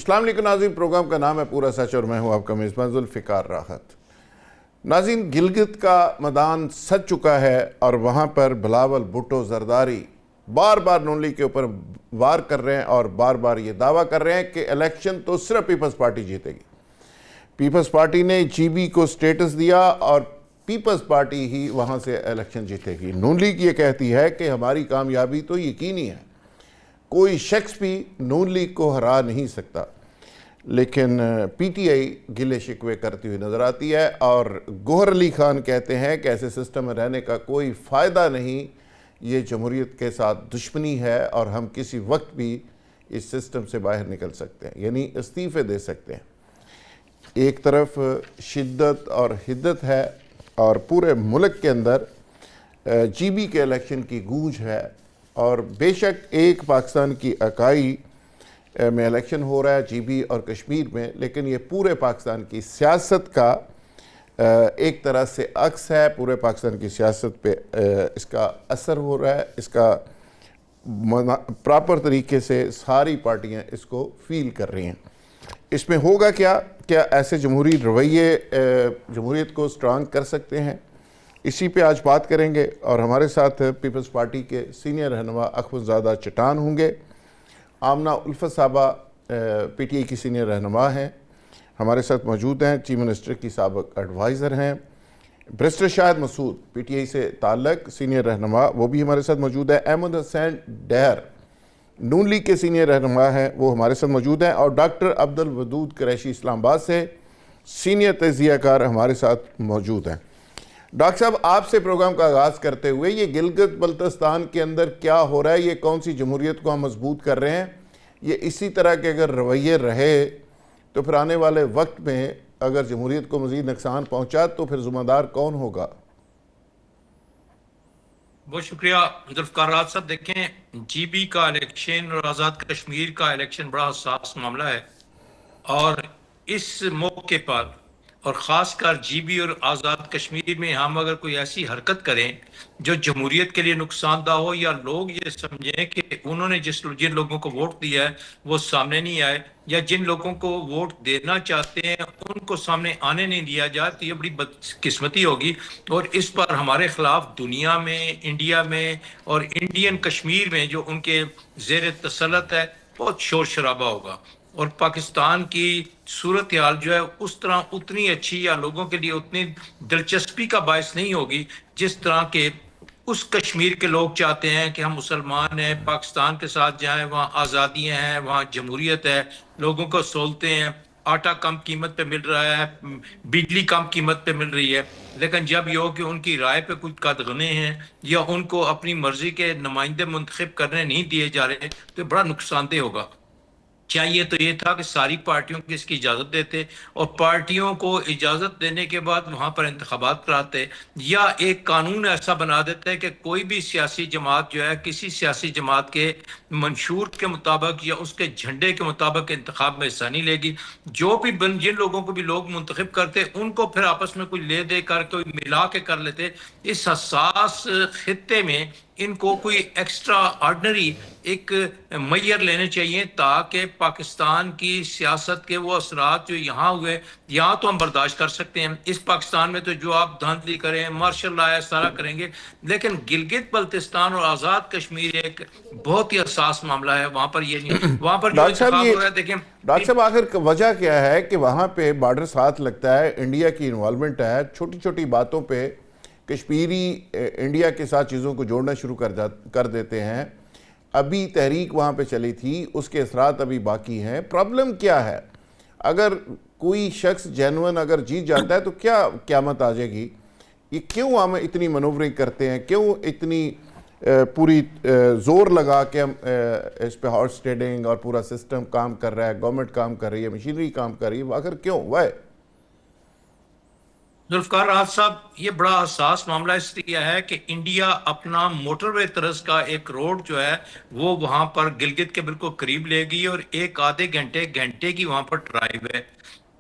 السلام علیکم ناظرین، پروگرام کا نام ہے پورا سچ اور میں ہوں آپ کا میزبان ذوالفقار راحت۔ ناظرین، گلگت کا میدان سج چکا ہے اور وہاں پر بلاول بھٹو زرداری بار بار نون لیگ کے اوپر وار کر رہے ہیں اور بار بار یہ دعویٰ کر رہے ہیں کہ الیکشن تو صرف پیپلز پارٹی جیتے گی۔ پیپلز پارٹی نے جی بی کو سٹیٹس دیا اور پیپلز پارٹی ہی وہاں سے الیکشن جیتے گی۔ نون لیگ یہ کہتی ہے کہ ہماری کامیابی تو یقینی ہے، کوئی شخص بھی نون لیگ کو ہرا نہیں سکتا، لیکن پی ٹی آئی گلے شکوے کرتی ہوئی نظر آتی ہے اور گوہر علی خان کہتے ہیں کہ ایسے سسٹم میں رہنے کا کوئی فائدہ نہیں، یہ جمہوریت کے ساتھ دشمنی ہے اور ہم کسی وقت بھی اس سسٹم سے باہر نکل سکتے ہیں، یعنی استعفے دے سکتے ہیں۔ ایک طرف شدت اور حدت ہے اور پورے ملک کے اندر جی بی کے الیکشن کی گونج ہے، اور بے شک ایک پاکستان کی اکائی میں الیکشن ہو رہا ہے جی بی اور کشمیر میں، لیکن یہ پورے پاکستان کی سیاست کا ایک طرح سے عکس ہے۔ پورے پاکستان کی سیاست پہ اس کا اثر ہو رہا ہے، اس کا پراپر طریقے سے ساری پارٹیاں اس کو فیل کر رہی ہیں۔ اس میں ہوگا کیا ایسے جمہوری رویے جمہوریت کو سٹرانگ کر سکتے ہیں؟ اسی پہ آج بات کریں گے، اور ہمارے ساتھ پیپلز پارٹی کے سینئر رہنما اخوندزادہ چٹان ہوں گے۔ آمنہ الفت صاحبہ پی ٹی آئی کی سینئر رہنما ہیں، ہمارے ساتھ موجود ہیں۔ چیف منسٹر کی سابق ایڈوائزر ہیں۔ Barrister Shahid Masood P T I سے تعلق سینئر رہنما، وہ بھی ہمارے ساتھ موجود ہے۔ احمد حسین ڈہر نون لیگ کے سینئر رہنما ہیں، وہ ہمارے ساتھ موجود ہیں۔ اور ڈاکٹر عبدالودود قریشی اسلام آباد سے سینئر تجزیہ کار ہمارے ساتھ موجود ہیں۔ ڈاکٹر صاحب، آپ سے پروگرام کا آغاز کرتے ہوئے، یہ گلگت بلتستان کے اندر کیا ہو رہا ہے؟ یہ کون سی جمہوریت کو ہم مضبوط کر رہے ہیں؟ یہ اسی طرح کے اگر رویے رہے تو پھر آنے والے وقت میں اگر جمہوریت کو مزید نقصان پہنچا تو پھر ذمہ دار کون ہوگا؟ بہت شکریہ ذوالفقار راحت صاحب۔ دیکھیں، جی بی کا الیکشن اور آزاد کشمیر کا الیکشن بڑا حساس معاملہ ہے، اور اس موقع پر اور خاص کر جی بی اور آزاد کشمیر میں ہم اگر کوئی ایسی حرکت کریں جو جمہوریت کے لیے نقصان دہ ہو، یا لوگ یہ سمجھیں کہ انہوں نے جن لوگوں کو ووٹ دیا ہے وہ سامنے نہیں آئے، یا جن لوگوں کو ووٹ دینا چاہتے ہیں ان کو سامنے آنے نہیں دیا جائے، تو یہ بڑی بدقسمتی ہوگی، اور اس پر ہمارے خلاف دنیا میں، انڈیا میں اور انڈین کشمیر میں جو ان کے زیر تسلط ہے بہت شور شرابہ ہوگا، اور پاکستان کی صورتحال جو ہے اس طرح اتنی اچھی یا لوگوں کے لیے اتنی دلچسپی کا باعث نہیں ہوگی جس طرح کے اس کشمیر کے لوگ چاہتے ہیں کہ ہم مسلمان ہیں، پاکستان کے ساتھ جائیں، وہاں آزادیاں ہیں، وہاں جمہوریت ہے، لوگوں کو سہولتیں ہیں، آٹا کم قیمت پہ مل رہا ہے، بجلی کم قیمت پہ مل رہی ہے۔ لیکن جب یہ ہو کہ ان کی رائے پہ کچھ قدغنے ہیں یا ان کو اپنی مرضی کے نمائندے منتخب کرنے نہیں دیے جا رہے تو یہ بڑا نقصان دہ ہوگا۔ چاہیے تو یہ تھا کہ ساری پارٹیوں کو اس کی اجازت دیتے، اور پارٹیوں کو اجازت دینے کے بعد وہاں پر انتخابات کراتے، یا ایک قانون ایسا بنا دیتے کہ کوئی بھی سیاسی جماعت جو ہے کسی سیاسی جماعت کے منشور کے مطابق یا اس کے جھنڈے کے مطابق انتخاب میں حصہ نہیں لے گی۔ جو بھی جن لوگوں کو بھی لوگ منتخب کرتے ان کو پھر آپس میں کوئی لے دے کر کوئی ملا کے کر لیتے۔ اس حساس خطے میں ان کو کوئی ایکسٹرا آرڈنری ایک معیار لینے چاہیے، تاکہ پاکستان کی سیاست کے وہ اثرات جو یہاں ہوئے، یہاں تو ہم برداشت کر سکتے ہیں، اس پاکستان میں تو جو آپ دھاندلی کریں، مارشل لا سارا کریں گے، لیکن گلگت بلتستان اور آزاد کشمیر ایک بہت ہی حساس معاملہ ہے، وہاں پر یہ نہیں، وہاں پر جو انتخاب ہو رہا ہے۔ دیکھیں ڈاکٹر صاحب، آخر وجہ کیا ہے کہ وہاں پہ بارڈر ساتھ لگتا ہے، انڈیا کی انوالومنٹ ہے، چھوٹی چھوٹی باتوں پہ کشمیری انڈیا کے ساتھ چیزوں کو جوڑنا شروع کر دیتے ہیں۔ ابھی تحریک وہاں پہ چلی تھی، اس کے اثرات ابھی باقی ہیں۔ پرابلم کیا ہے؟ اگر کوئی شخص جینون اگر جیت جاتا ہے تو کیا قیامت آ جائے گی؟ یہ کیوں ہم اتنی منورنگ کرتے ہیں؟ کیوں اتنی پوری زور لگا کے ہم اس پہ ہارس ٹریڈنگ اور پورا سسٹم کام کر رہا ہے، گورنمنٹ کام کر رہی ہے، مشینری کام کر رہی ہے، آخر کیوں؟ وائی؟ ذوالفقار راحت صاحب، یہ بڑا حساس معاملہ اس لیے ہے کہ انڈیا اپنا موٹر وے طرز کا ایک روڈ جو ہے وہ وہاں پر گلگت کے بالکل قریب لے گئی، اور ایک آدھے گھنٹے کی وہاں پر ڈرائیو ہے۔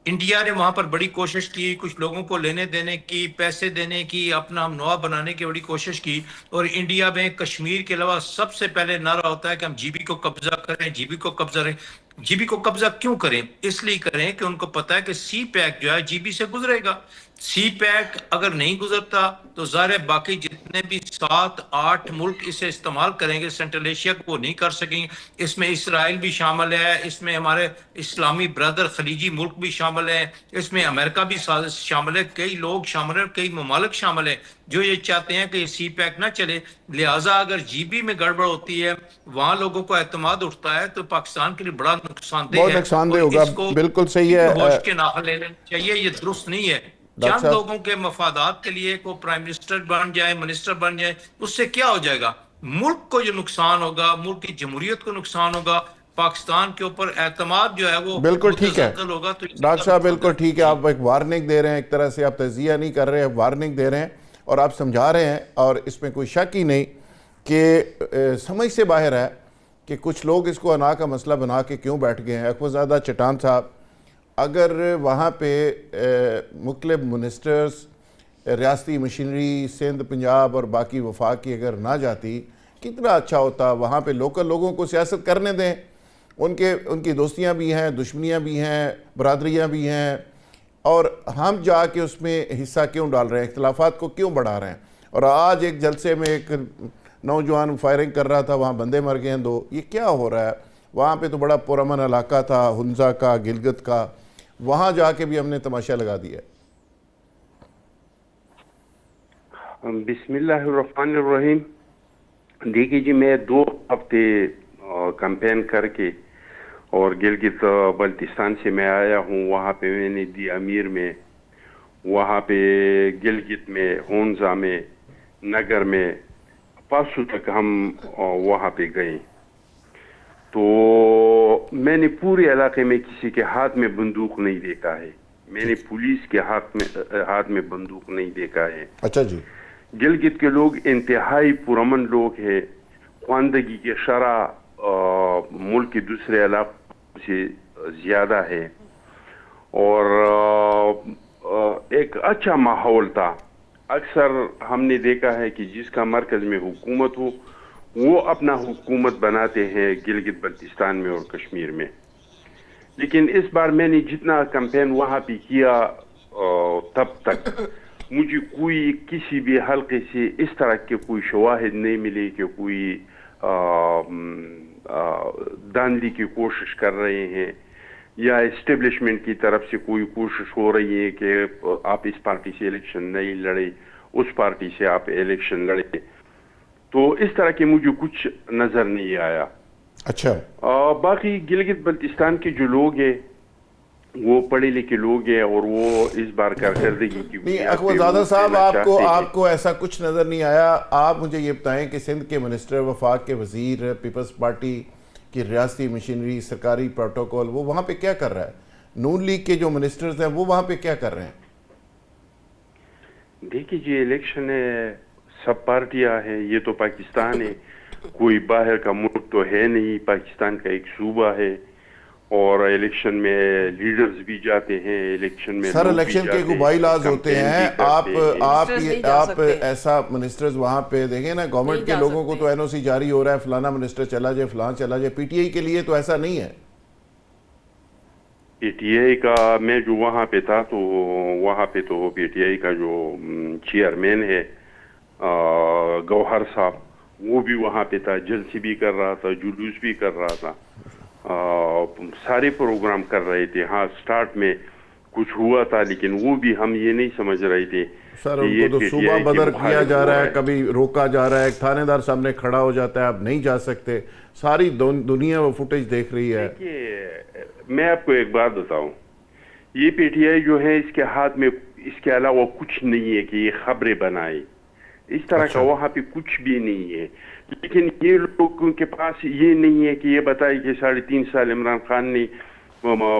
انڈیا نے وہاں پر بڑی کوشش کی، کچھ لوگوں کو لینے دینے کی، پیسے دینے کی، اپنا نوا بنانے کی بڑی کوشش کی، اور انڈیا میں کشمیر کے علاوہ سب سے پہلے نعرہ ہوتا ہے کہ ہم جی بی کو قبضہ کریں، جی بی کو قبضہ کریں۔ جی بی کو قبضہ کیوں کریں؟ اس لیے کریں کہ ان کو پتا ہے کہ سی پیک جو ہے جی بی سے گزرے گا. سی پیک اگر نہیں گزرتا تو ظاہر باقی جتنے بھی 7-8 ملک اسے استعمال کریں گے سینٹرل ایشیا کو وہ نہیں کر سکیں گے. اس میں اسرائیل بھی شامل ہے, اس میں ہمارے اسلامی برادر خلیجی ملک بھی شامل ہیں, اس میں امریکہ بھی شامل ہے, کئی لوگ شامل ہیں, کئی ممالک شامل ہیں جو یہ چاہتے ہیں کہ یہ سی پیک نہ چلے. لہٰذا اگر جی بی میں گڑبڑ ہوتی ہے, وہاں لوگوں کو اعتماد اٹھتا ہے, تو پاکستان کے لیے بڑا نقصان دہ بہت ہے. نقصان دہ اور ہوگا. اس کو بالکل صحیح ہوش ہے کے ناخن لے لینا چاہیے, یہ درست نہیں ہے. ڈاکٹر چند صاحب. لوگوں کے مفادات کے لیے کو پرائم منسٹر بن جائے, منسٹر بن جائے, اس سے کیا ہو جائے گا؟ ملک کو جو نقصان ہوگا, ملک کی جمہوریت کو نقصان ہوگا, پاکستان کے اوپر اعتماد جو ہے وہ بالکل ٹھیک ہے متزلزل ہوگا. تو ڈاکٹر صاحب, بالکل ٹھیک ہے. جی آپ ایک وارننگ دے رہے ہیں, ایک طرح سے آپ تجزیہ نہیں کر رہے ہیں, وارننگ دے رہے ہیں اور آپ سمجھا رہے ہیں, اور اس میں کوئی شک ہی نہیں کہ سمجھ سے باہر ہے کہ کچھ لوگ اس کو انا کا مسئلہ بنا کے کیوں بیٹھ گئے ہیں. اخوذزادہ چٹان صاحب, اگر وہاں پہ مختلف منسٹرز, ریاستی مشینری سندھ, پنجاب اور باقی وفاق کی اگر نہ جاتی, کتنا اچھا ہوتا. وہاں پہ لوکل لوگوں کو سیاست کرنے دیں, ان کی دوستیاں بھی ہیں, دشمنیاں بھی ہیں, برادریاں بھی ہیں, اور ہم جا کے اس میں حصہ کیوں ڈال رہے ہیں, اختلافات کو کیوں بڑھا رہے ہیں. اور آج ایک جلسے میں ایک نوجوان فائرنگ کر رہا تھا, وہاں بندے مر گئے ہیں 2. یہ کیا ہو رہا ہے؟ وہاں پہ تو بڑا پرامن علاقہ تھا, ہنزا کا, گلگت کا, وہاں جا کے بھی ہم نے تماشا لگا دیا. بسم اللہ الرحمن الرحیم. دیکھیے جی, میں 2 ہفتے کمپین کر کے اور گلگت بلتستان سے میں آیا ہوں. وہاں پہ میں نے دی امیر میں, وہاں پہ گلگت میں, ہونزا میں, نگر میں, پرسوں تک ہم وہاں پہ گئے. تو میں نے پورے علاقے میں کسی کے ہاتھ میں بندوق نہیں دیکھا ہے, میں نے پولیس کے ہاتھ میں بندوق نہیں دیکھا ہے. اچھا جی. گلگت کے لوگ انتہائی پرامن لوگ ہیں. خواندگی کے شرح ملک کے دوسرے علاقوں سے زیادہ ہے, اور ایک اچھا ماحول تھا. اکثر ہم نے دیکھا ہے کہ جس کا مرکز میں حکومت ہو وہ اپنا حکومت بناتے ہیں گلگت بلتستان میں اور کشمیر میں. لیکن اس بار میں نے جتنا کمپین وہاں پہ کیا تب تک مجھے کوئی کسی بھی حلقے سے اس طرح کے کوئی شواہد نہیں ملے کہ کوئی دھاندلی کی کوشش کر رہے ہیں, یا اسٹیبلشمنٹ کی طرف سے کوئی کوشش ہو رہی ہے کہ آپ اس پارٹی سے الیکشن نہیں لڑے, اس پارٹی سے آپ الیکشن لڑے. تو اس طرح کے مجھے کچھ نظر نہیں آیا. اچھا. باقی گلگت بلتستان کے جو لوگ ہیں وہ پڑھے لکھے لوگ ہیں, اور وہ اس بار کارکردگی کی نہیں اخوذزادہ صاحب, آپ کو ایسا کچھ نظر نہیں آیا. آپ مجھے یہ بتائیں کہ سندھ کے منسٹر, وفاق کے وزیر, پیپلز پارٹی کی ریاستی مشینری, سرکاری پروٹوکول, وہ وہاں پہ کیا کر رہا ہے؟ نون لیگ کے جو منسٹرز ہیں وہ وہاں پہ کیا کر رہے ہیں؟ دیکھیے جی, الیکشن ہے, سب پارٹیاں ہیں, یہ تو پاکستان ہے, کوئی باہر کا ملک تو ہے نہیں, پاکستان کا ایک صوبہ ہے, اور الیکشن میں لیڈرز بھی جاتے ہیں, الیکشن میں سر الیکشن کے کوئی بائی لاز ہوتے ہیں. آپ ایسا منسٹرز وہاں پہ دیکھیں نا, گورنمنٹ کے لوگوں کو تو این او سی جاری ہو رہا ہے, فلانا منسٹر چلا جائے, فلان چلا جائے. پی ٹی آئی کے لیے تو ایسا نہیں ہے. پی ٹی آئی کا میں جو وہاں پہ تھا تو وہاں پہ تو پی ٹی آئی کا جو چیئرمین ہے گوہر صاحب, وہ بھی وہاں پہ تھا, جلسے بھی کر رہا تھا, جلوس بھی کر رہا تھا, سارے پروگرام کر رہے تھے. ہاں سٹارٹ میں کچھ ہوا تھا, لیکن وہ بھی ہم یہ نہیں سمجھ رہے تھے. سر ان کو تو صوبہ بدر کیا جا رہا ہے, کبھی روکا جا رہا ہے, ایک تھانے دار سامنے کھڑا ہو جاتا ہے, آپ نہیں جا سکتے. ساری دنیا وہ فوٹیج دیکھ رہی ہے. میں آپ کو ایک بات بتاؤں, یہ پی ٹی آئی جو ہے اس کے ہاتھ میں اس کے علاوہ کچھ نہیں ہے کہ یہ خبریں بنائے, اس طرح کا وہاں پہ کچھ بھی نہیں ہے. لیکن یہ لوگوں کے پاس یہ نہیں ہے کہ یہ بتائے کہ 3.5 سال عمران خان نے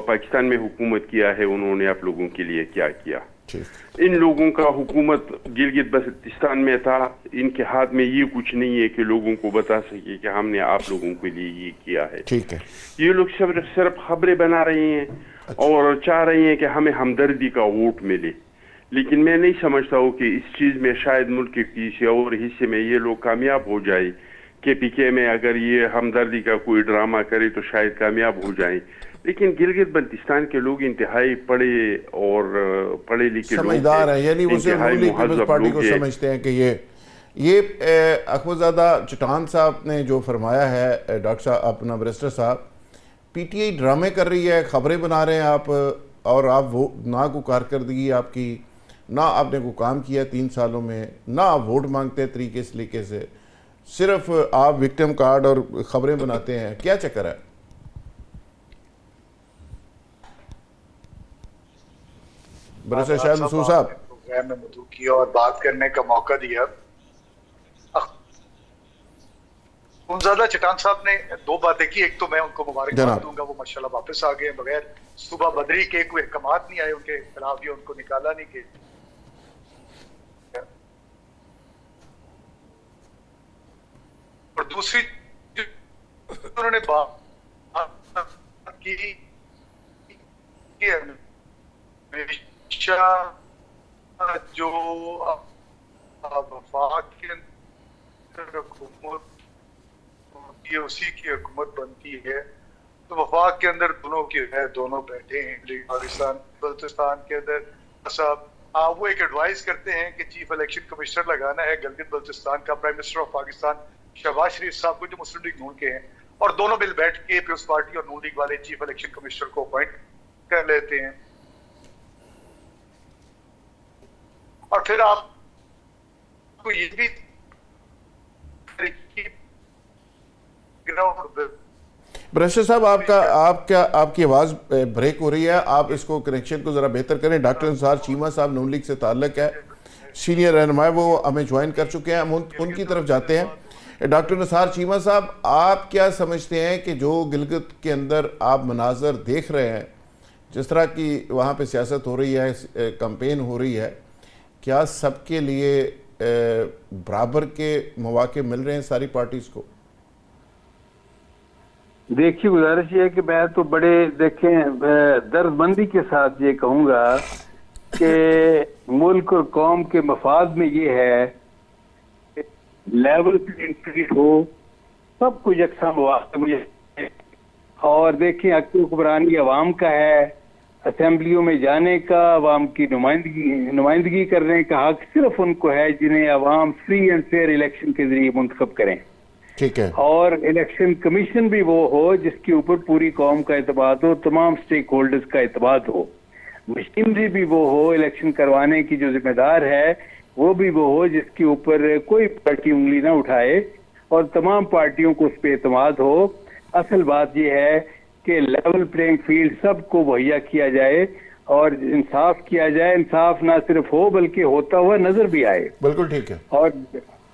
پاکستان میں حکومت کیا ہے, انہوں نے آپ لوگوں کے لیے کیا کیا. ان لوگوں کا حکومت گلگت بلتستان میں تھا, ان کے ہاتھ میں یہ کچھ نہیں ہے کہ لوگوں کو بتا سکے کہ ہم نے آپ لوگوں کے لیے یہ کیا ہے. یہ لوگ صرف خبریں بنا رہے ہیں اور چاہ رہے ہیں کہ ہمیں ہمدردی کا ووٹ ملے. لیکن میں نہیں سمجھتا ہوں کہ اس چیز میں شاید ملک کے کسی اور حصے میں یہ لوگ کامیاب ہو جائے کے پی کے میں اگر یہ ہمدردی کا کوئی ڈرامہ کرے تو شاید کامیاب ہو جائیں. لیکن گلگت بلتستان کے لوگ انتہائی پڑھے اور پڑھے لکھے لوگ سمجھدار ہیں، یعنی وہ صرف نون لیگ پیپلز پارٹی کو سمجھتے ہیں کہ یہ اخوزادہ چٹان صاحب نے جو فرمایا ہے ڈاکٹر صاحب اپنا بیرسٹر صاحب، پی ٹی آئی ڈرامے کر رہی ہے، خبریں بنا رہے ہیں آپ، اور آپ وہ نہ کو کارکردگی آپ کی، نہ آپ نے کوئی کام کیا 3 سالوں میں، نہ آپ ووٹ مانگتے ہیں طریقے اس طریقے سے، صرف آپ وکٹم کارڈ اور خبریں بناتے ہیں. کیا چکر ہے؟ برسر شاہد مسعود صاحب پروگرام میں مدعو کیا اور بات کرنے کا موقع دیا. خونزادہ چٹان صاحب نے 2 باتیں کی. ایک تو میں ان کو مبارکباد دوں گا، وہ ماشاءاللہ واپس آ گئے بغیر صوبہ بدری کے، کوئی احکامات نہیں آئے ان کے خلاف، ان کو نکالا نہیں کہ. اور دوسری انہوں نے بات کی کہ ہمیشہ جو وفاق کے اندر حکومت ہوتی ہے اسی کی حکومت بنتی ہے. تو وفاق کے اندر دونوں کی ہے، دونوں بیٹھے ہیں پاکستان بلوچستان کے اندر صاحب. وہ ایک ایڈوائز کرتے ہیں کہ چیف الیکشن کمشنر لگانا ہے گلگت بلوچستان کا prime minister of Pakistan Shehbaz Sharif صاحب کو، جو مسلم لیگ نون کے ہیں، اور دونوں مل بیٹھ کے پیپلز پارٹی اور نون لیگ والے چیف الیکشن کمشنر کو اپوائنٹ کر لیتے ہیں. اور پھر آپ کو یہ بھی برشر صاحب آپ کی آواز بریک ہو رہی ہے، آپ اس کو کنیکشن کو ذرا بہتر کریں. ڈاکٹر انصار چیمہ صاحب نون لیگ سے تعلق ہے، سینئر رہنما، وہ ہمیں جوائن کر چکے ہیں، ہم ان کی طرف جاتے ہیں. ڈاکٹر انصار چیمہ صاحب، آپ کیا سمجھتے ہیں کہ جو گلگت کے اندر آپ مناظر دیکھ رہے ہیں، جس طرح کی وہاں پہ سیاست ہو رہی ہے، کمپین ہو رہی ہے، کیا سب کے لیے برابر کے مواقع مل رہے ہیں ساری پارٹیز کو؟ دیکھیے گزارش یہ ہے کہ میں تو بڑے درد مندی کے ساتھ یہ کہوں گا کہ ملک اور قوم کے مفاد میں یہ ہے کہ لیول پلینگ فیلڈ ہو، سب کو یکساں مواقع ملے. اور دیکھیں حکمرانی عوام کا ہے، اسمبلیوں میں جانے کا، عوام کی نمائندگی کرنے کا حق صرف ان کو ہے جنہیں عوام فری اینڈ فیئر الیکشن کے ذریعے منتخب کریں. ٹھیک ہے. اور الیکشن کمیشن بھی وہ ہو جس کے اوپر پوری قوم کا اعتماد ہو، تمام سٹیک ہولڈرز کا اعتماد ہو. مشینری بھی وہ ہو، الیکشن کروانے کی جو ذمہ دار ہے وہ بھی وہ ہو جس کے اوپر کوئی پارٹی انگلی نہ اٹھائے، اور تمام پارٹیوں کو اس پہ اعتماد ہو. اصل بات یہ ہے کہ لیول پلینگ فیلڈ سب کو مہیا کیا جائے اور انصاف کیا جائے. انصاف نہ صرف ہو بلکہ ہوتا ہوا نظر بھی آئے. بالکل ٹھیک ہے. اور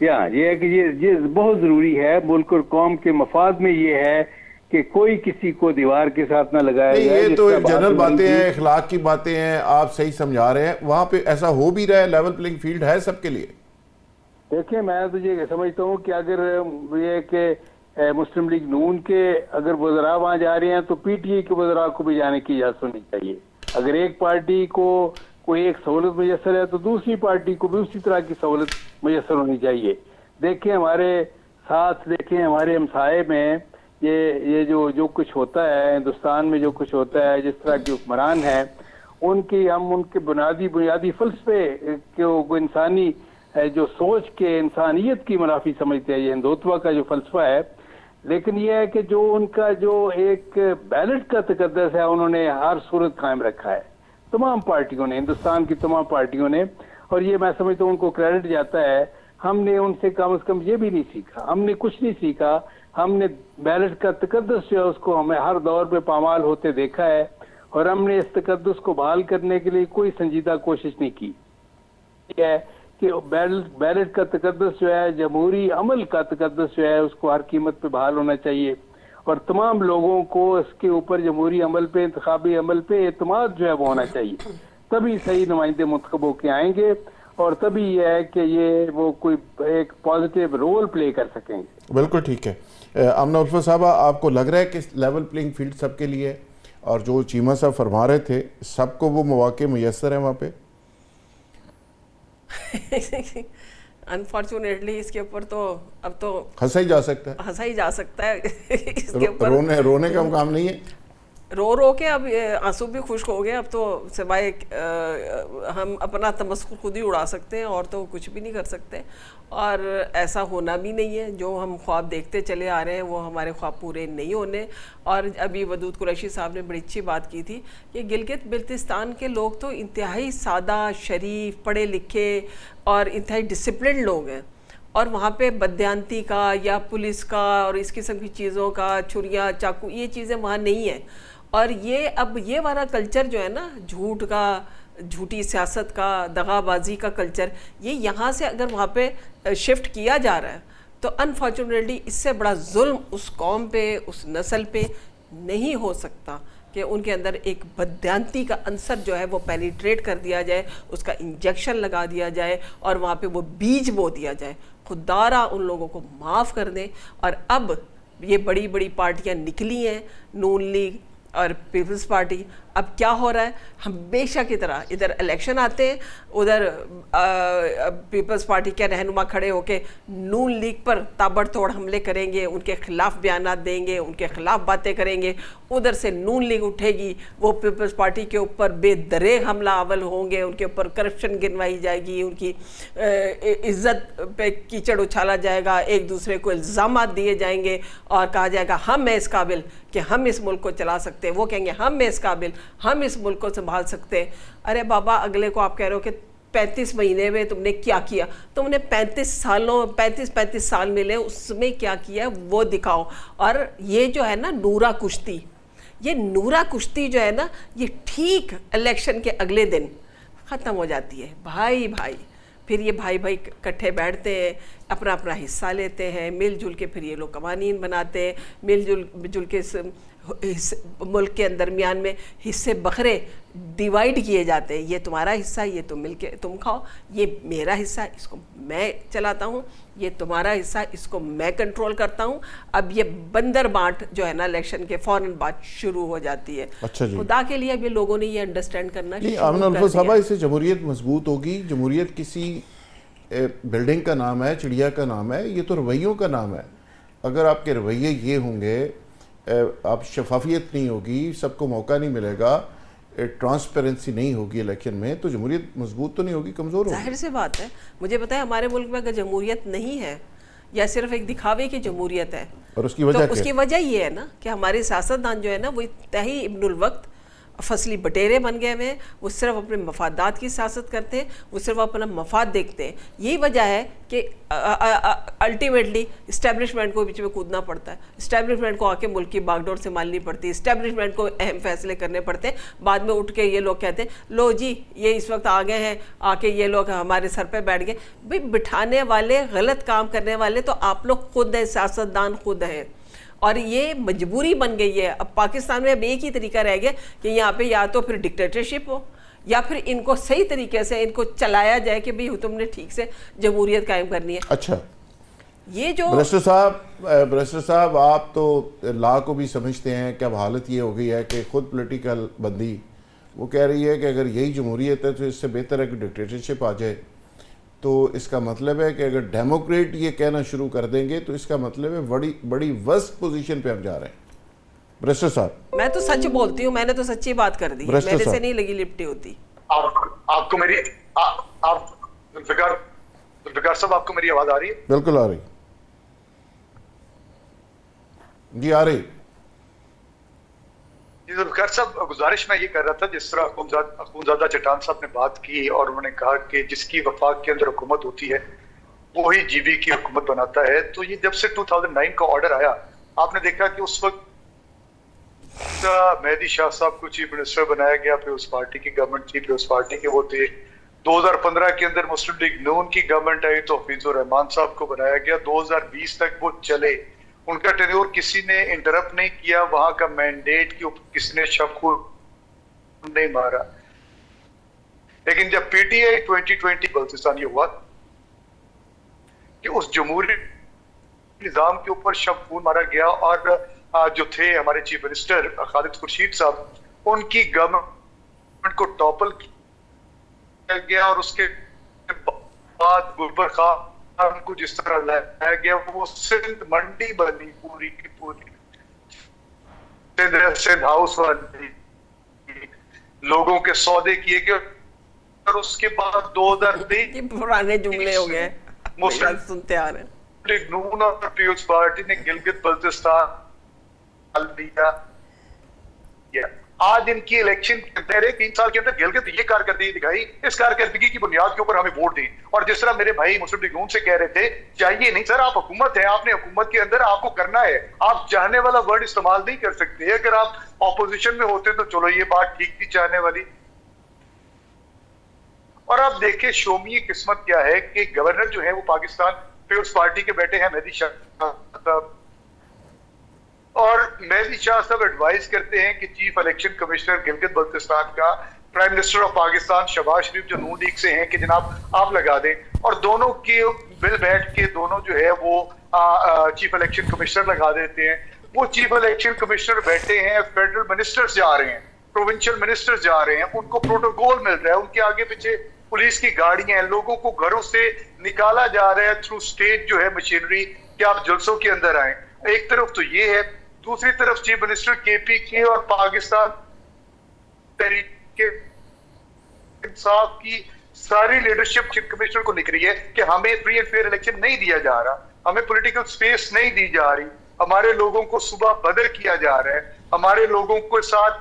یہ ہے کہ یہ بہت ضروری ہے. ملک اور قوم کے مفاد میں یہ ہے کہ کوئی کسی کو دیوار کے ساتھ نہ لگایا جائے. یہ تو جنرل باتیں ہیں، اخلاق کی باتیں ہیں، آپ صحیح سمجھا رہے ہیں. وہاں پہ ایسا ہو بھی رہا ہے، لیول پلینگ فیلڈ ہے سب کے لیے. دیکھیں میں تو یہ سمجھتا ہوں کہ اگر یہ کہ مسلم لیگ نون کے اگر وزراء وہاں جا رہے ہیں تو پی ٹی آئی کے وزراء کو بھی جانے کی اجازت ہونی چاہیے. اگر ایک پارٹی کو کوئی ایک سہولت میسر ہے تو دوسری پارٹی کو بھی اسی طرح کی سہولت میسر ہونی چاہیے. دیکھیں ہمارے ساتھ، دیکھیں ہمارے ہمسائے میں یہ جو کچھ ہوتا ہے ہندوستان میں، جو کچھ ہوتا ہے، جس طرح کے حکمران ہیں، ہم ان کے بنیادی فلسفے کو انسانی جو سوچ کے انسانیت کی منافی سمجھتے ہیں. یہ ہندوتوا کا جو فلسفہ ہے، لیکن یہ ہے کہ جو ان کا جو ایک بیلٹ کا تقدس ہے انہوں نے ہر صورت قائم رکھا ہے، تمام پارٹیوں نے، ہندوستان کی تمام پارٹیوں نے. اور یہ میں سمجھتا ہوں ان کو کریڈٹ جاتا ہے. ہم نے ان سے کم از کم یہ بھی نہیں سیکھا، ہم نے کچھ نہیں سیکھا. ہم نے بیلٹ کا تقدس جو ہے اس کو ہمیں ہر دور پہ پامال ہوتے دیکھا ہے، اور ہم نے اس تقدس کو بحال کرنے کے لیے کوئی سنجیدہ کوشش نہیں کی. یہ ہے کہ بیلٹ کا تقدس جو ہے، جمہوری عمل کا تقدس جو ہے، اس کو ہر قیمت پہ بحال ہونا چاہیے. اور تمام لوگوں کو اس کے اوپر جمہوری عمل پہ، انتخابی عمل پہ اعتماد جو ہے وہ ہونا چاہیے. تبھی صحیح نمائندے منتخب ہو کے آئیں گے، اور تبھی یہ ہے کہ یہ وہ کوئی ایک پازیٹیو رول پلے کر سکیں گے. بالکل ٹھیک ہے. آمنہ الفت صاحبہ، آپ کو لگ رہا ہے کہ لیول پلینگ فیلڈ سب کے لیے، اور جو چیمہ صاحب فرما رہے تھے، سب کو وہ مواقع میسر ہیں وہاں پہ؟ अनफॉर्चुनेटली इसके ऊपर तो अब तो हंसा ही जा सकता है, हंसा ही जा सकता है इसके ऊपर रोने का काम नहीं है। रो के अब आंसू भी खुश्क हो गए, अब तो सिवाय हम अपना तमस्कुर खुद ही उड़ा सकते हैं और तो कुछ भी नहीं कर सकते। और ऐसा होना भी नहीं है, जो हम ख्वाब देखते चले आ रहे हैं वो हमारे ख्वाब पूरे नहीं होने। और अभी वदूद कुरैशी साहब ने बड़ी अच्छी बात की थी कि गिलगित बिल्तिस्तान के लोग तो इंतहाई सादा, शरीफ, पढ़े लिखे और इंतहाई डिसिप्लिन लोग हैं, और वहाँ पे बदयांती का या पुलिस का और इस किस्म की चीज़ों का, छुरियाँ, चाकू, ये चीज़ें वहाँ नहीं है। और ये अब ये वाला कल्चर जो है ना, झूठ का, झूठी सियासत का, दगाबाजी का कल्चर, ये यहाँ से अगर वहाँ पे शिफ्ट किया जा रहा है तो अनफॉर्चुनेटली इससे बड़ा जुल्म उस कौम पे, उस नस्ल पे नहीं हो सकता कि उनके अंदर एक बदयांती का अंसर जो है वो पेनिट्रेट कर दिया जाए, उसका इंजेक्शन लगा दिया जाए और वहाँ पे वो बीज बो दिया जाए। खुदारा उन लोगों को माफ़ कर दें। और अब ये बड़ी बड़ी पार्टियाँ निकली हैं, नून लीग और पीपल्स पार्टी, अब क्या हो रहा है, हमेशा की तरह इधर इलेक्शन आते हैं, उधर पीपल्स पार्टी के रहनुमा खड़े होके नून लीग पर ताबड़तोड़ हमले करेंगे, उनके खिलाफ बयानात देंगे, उनके खिलाफ बातें करेंगे। उधर से नून लीग उठेगी, वो पीपल्स पार्टी के ऊपर बेदरेग हमला अवल होंगे, उनके ऊपर करप्शन गिनवाई जाएगी, उनकी इज्जत पे कीचड़ उछाला जाएगा, एक दूसरे को इल्ज़ामात दिए जाएंगे और कहा जाएगा हम हैं इस काबिल कि हम इस मुल्क को चला सकते हैं, वो कहेंगे हम हैं इस काबिल, हम इस मुल्क को संभाल सकते हैं। अरे बाबा, अगले को आप कह रहे हो कि 35 महीने में तुमने क्या किया, तुमने 35 साल मिले, उसमें क्या किया वो दिखाओ। और ये जो है ना नूरा कुश्ती, ये नूरा कुश्ती जो है ना, ये ठीक इलेक्शन के अगले दिन ख़त्म हो जाती है। भाई भाई, फिर ये भाई भाई इकट्ठे बैठते हैं, अपना अपना हिस्सा लेते हैं, मिलजुल के फिर ये लोग कवानीन बनाते हैं, मिलजुल के मुल्क के दरमियान में हिस्से बखरे डिवाइड किए जाते हैं। ये तुम्हारा हिस्सा, ये तुम मिलके तुम खाओ, ये मेरा हिस्सा, इसको मैं चलाता हूँ, ये तुम्हारा हिस्सा, इसको मैं कंट्रोल करता हूँ। अब ये बंदर बांट जो है ना, इलेक्शन के फौरन बाद शुरू हो जाती है। अच्छा जी, खुदा के लिए अब ये लोगों ने ये अंडरस्टैंड करना नहीं, आमना उल्फत साहबा, इससे जमहूरियत मजबूत होगी। जमहूरियत किसी बिल्डिंग का नाम है, चिड़िया का नाम है, ये तो रवैयों का नाम है। अगर आपके रवैये ये होंगे, आप शफाफियत नहीं होगी, सबको मौका नहीं मिलेगा, ट्रांसपेरेंसी नहीं होगी इलेक्शन में, तो जमहूरियत मजबूत तो नहीं होगी, कमज़ोर होगी। जाहिर सी बात है। मुझे पता है हमारे मुल्क में अगर जमहूरियत नहीं है या सिर्फ एक दिखावे की जमहूरियत है, और उसकी वजह तो उसकी वजह ये है ना कि हमारे सियासतदान जो है ना वो इंतहाई इब्नुल वक्त फसली बटेरे बन गए हुए हैं। वो सिर्फ अपने मफादात की सियासत करते हैं, वो सिर्फ अपना मफाद देखते हैं। यही वजह है कि अल्टीमेटली इस्टेब्लिशमेंट को बीच में कूदना पड़ता है, इस्टेब्लिशमेंट को आके मुल्क की बागडोर संभालनी पड़ती है, इस्टेब्लिशमेंट को अहम फैसले करने पड़ते हैं। बाद में उठ के ये लोग कहते हैं लो जी ये इस वक्त आ गए हैं, आके ये लोग हमारे सर पे बैठ गए। भाई, बिठाने वाले, गलत काम करने वाले तो आप लोग खुद हैं, सियासतदान खुद हैं, और ये मजबूरी बन गई है। अब पाकिस्तान में अब एक ही तरीका रह गया कि यहाँ पे या तो फिर डिक्टेटरशिप हो या फिर इनको सही तरीके से इनको चलाया जाए कि भाई तुमने ठीक से जमहूरियत कायम करनी है। अच्छा, ये जो बरिस्टर साहब, आप तो लॉ को भी समझते हैं कि अब हालत ये हो गई है कि खुद पॉलिटिकल बंदी वो कह रही है कि अगर यही जमहूरियत है तो इससे बेहतर है कि डिक्टेटरशिप आ जाए। तो इसका मतलब है कि अगर डेमोक्रेट ये कहना शुरू कर देंगे तो इसका मतलब है बड़ी वर्स्ट पोजीशन पे हम जा रहे हैं। बरिस्टर साहब, मैं तो सच बोलती हूँ, मैंने तो सच्ची बात कर दी, मेरे से नहीं लगी लिपटी होती। आपको मेरी जुल्फिकार साहब, आपको मेरी आवाज आ रही है? बिल्कुल आ रही जी, आ रही। जुल्फिकार साहब, गुजारिश मैं ये कर रहा था, जिस तरह अखूनजादा चट्टान साहब ने बात की और उन्होंने कहा कि जिसकी वफाक के अंदर हुकूमत होती है वही जीबी की हुकूमत बनाता है। तो ये जब से 2009 का ऑर्डर आया, आपने देखा कि उस वक्त मेहदी शाह साहब को चीफ मिनिस्टर बनाया गया, फिर उस पार्टी की गवर्नमेंट थी, फिर उस पार्टी के वो थे। 2015 के अंदर मुस्लिम लीग नून की गवर्नमेंट आई तो हफीजुर रहमान साहब को बनाया गया। 2020 तक वो चले, उनका टेन्योर किसी ने इंटरप्ट नहीं किया, वहां का मैंडेट के ऊपर किसी ने शबखू नहीं मारा। लेकिन जब पीटीआई 2020 बल्तिस्तान ये हुआ कि उस जमहूरी निजाम के ऊपर शबखून मारा गया और जो थे हमारे चीफ मिनिस्टर खालिद खुर्शीद साहब, उनकी गवर्नमेंट को टॉपल किया गया और उसके बाद गुलबर खां को जिस तरह लाया गया वो सिंध मंडी बनी पूरी की पूरी, सिंध हाउस वाली, लोगों के सौदे किए गए और उसके बाद 2023 ये पुराने जुमले हो गए, मुस्लिम सुनते आ रहे हैं। लीग नून और पीपुल्स पार्टी ने गिलगित बल्तिस्तान दिया। आज इनकी इलेक्शन के अंदर 3 साल के अंदर गिलगित ये कारकर्दगी दिखाई, इस कारकर्दगी की बुनियाद के ऊपर हमें वोट दी। और जिस तरह मेरे भाई मुस्लिम लीग नून से कह रहे थे, चाहिए नहीं सर, आप हुकूमत है, आपने हुकूमत के अंदर आपको करना है, आप चाहने वाला वर्ड इस्तेमाल नहीं कर सकते। अगर आप ऑपोजिशन में होते तो चलो ये बात ठीक थी, चाहने वाली। और अब देखिए शोमी किस्मत क्या है कि गवर्नर जो है वो पाकिस्तान पीपुल्स पार्टी के बेटे हैं मेहदी शाह साहब, और मेहदी शाह साहब एडवाइस करते हैं कि chief election commissioner Gilgit Baltistan का prime minister of Pakistan Shehbaz Sharif जो नून लीग से हैं कि जनाब आप लगा दें, और दोनों के बिल बैठ के दोनों जो है वो चीफ इलेक्शन कमिश्नर लगा देते हैं। वो चीफ इलेक्शन कमिश्नर बैठे हैं, फेडरल मिनिस्टर्स जा रहे हैं, प्रोविंशियल मिनिस्टर्स जा रहे हैं, उनको प्रोटोकॉल मिल रहा है, उनके आगे पीछे पुलिस की गाड़ियां हैं, लोगों को घरों से निकाला जा रहा है थ्रू स्टेट जो है मशीनरी कि आप जलसों के अंदर आए। एक तरफ तो ये है, दूसरी तरफ चीफ मिनिस्टर KPK और पाकिस्तान तहरीक इंसाफ की सारी लीडरशिप चीफ कमिश्नर को लिख रही है कि हमें फ्री एंड फेयर इलेक्शन नहीं दिया जा रहा, हमें पॉलिटिकल स्पेस नहीं दी जा रही, हमारे लोगों को सुबह बदर किया जा रहा है, हमारे लोगों के साथ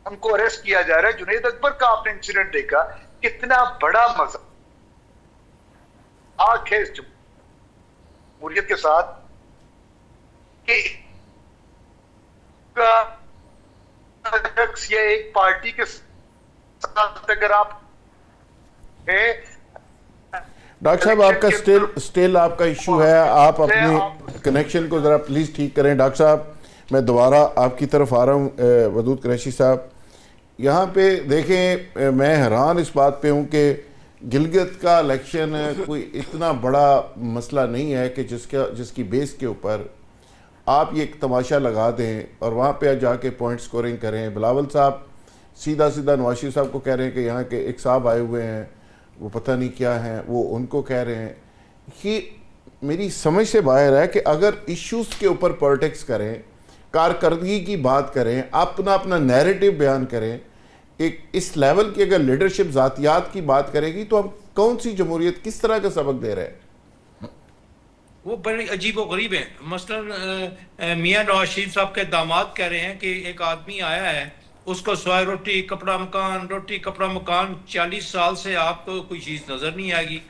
हमको अरेस्ट किया जा रहा है। जुनैद अकबर का आपने इंसिडेंट देखा, कितना बड़ा मजाक है इस जमहूरियत के साथ कि या एक पार्टी के साथ अगर आप डॉक्टर साहब आपका स्टिल आपका इशू है, आप अपने कनेक्शन को ज़रा प्लीज़ ठीक करें। डॉक्टर साहब मैं दोबारा आपकी तरफ आ रहा हूँ। वदूद कुरैशी साहब यहाँ पे देखें, मैं हैरान इस बात पे हूँ कि गिलगित का इलेक्शन कोई इतना बड़ा मसला नहीं है कि जिसकी बेस के ऊपर आप ये एक तमाशा लगा दें और वहाँ पे जाके पॉइंट स्कोरिंग करें। बिलावल साहब सीधा नवाज शरीफ साहब को कह रहे हैं कि यहाँ के एक साहब आए हुए हैं, वो पता नहीं क्या हैं, वो उनको कह रहे हैं। ये मेरी समझ से बाहर है कि अगर इश्यूज़ के ऊपर पॉलिटिक्स करें, कारकर्दगी की बात करें, अपना नैरेटिव बयान करें, एक इस लेवल की अगर लीडरशिप ज़ातियात की बात करेगी तो हम कौन सी जमहूरियत, किस तरह का सबक दे रहे हैं? वो बड़ी अजीब व गरीब है। मसलन मियाँ नवाज शरीफ साहब के दामाद कह रहे हैं कि एक आदमी आया है, उसको सवाए रोटी कपड़ा मकान, रोटी कपड़ा मकान, 40 साल से आपको कोई चीज़ नज़र नहीं आएगी।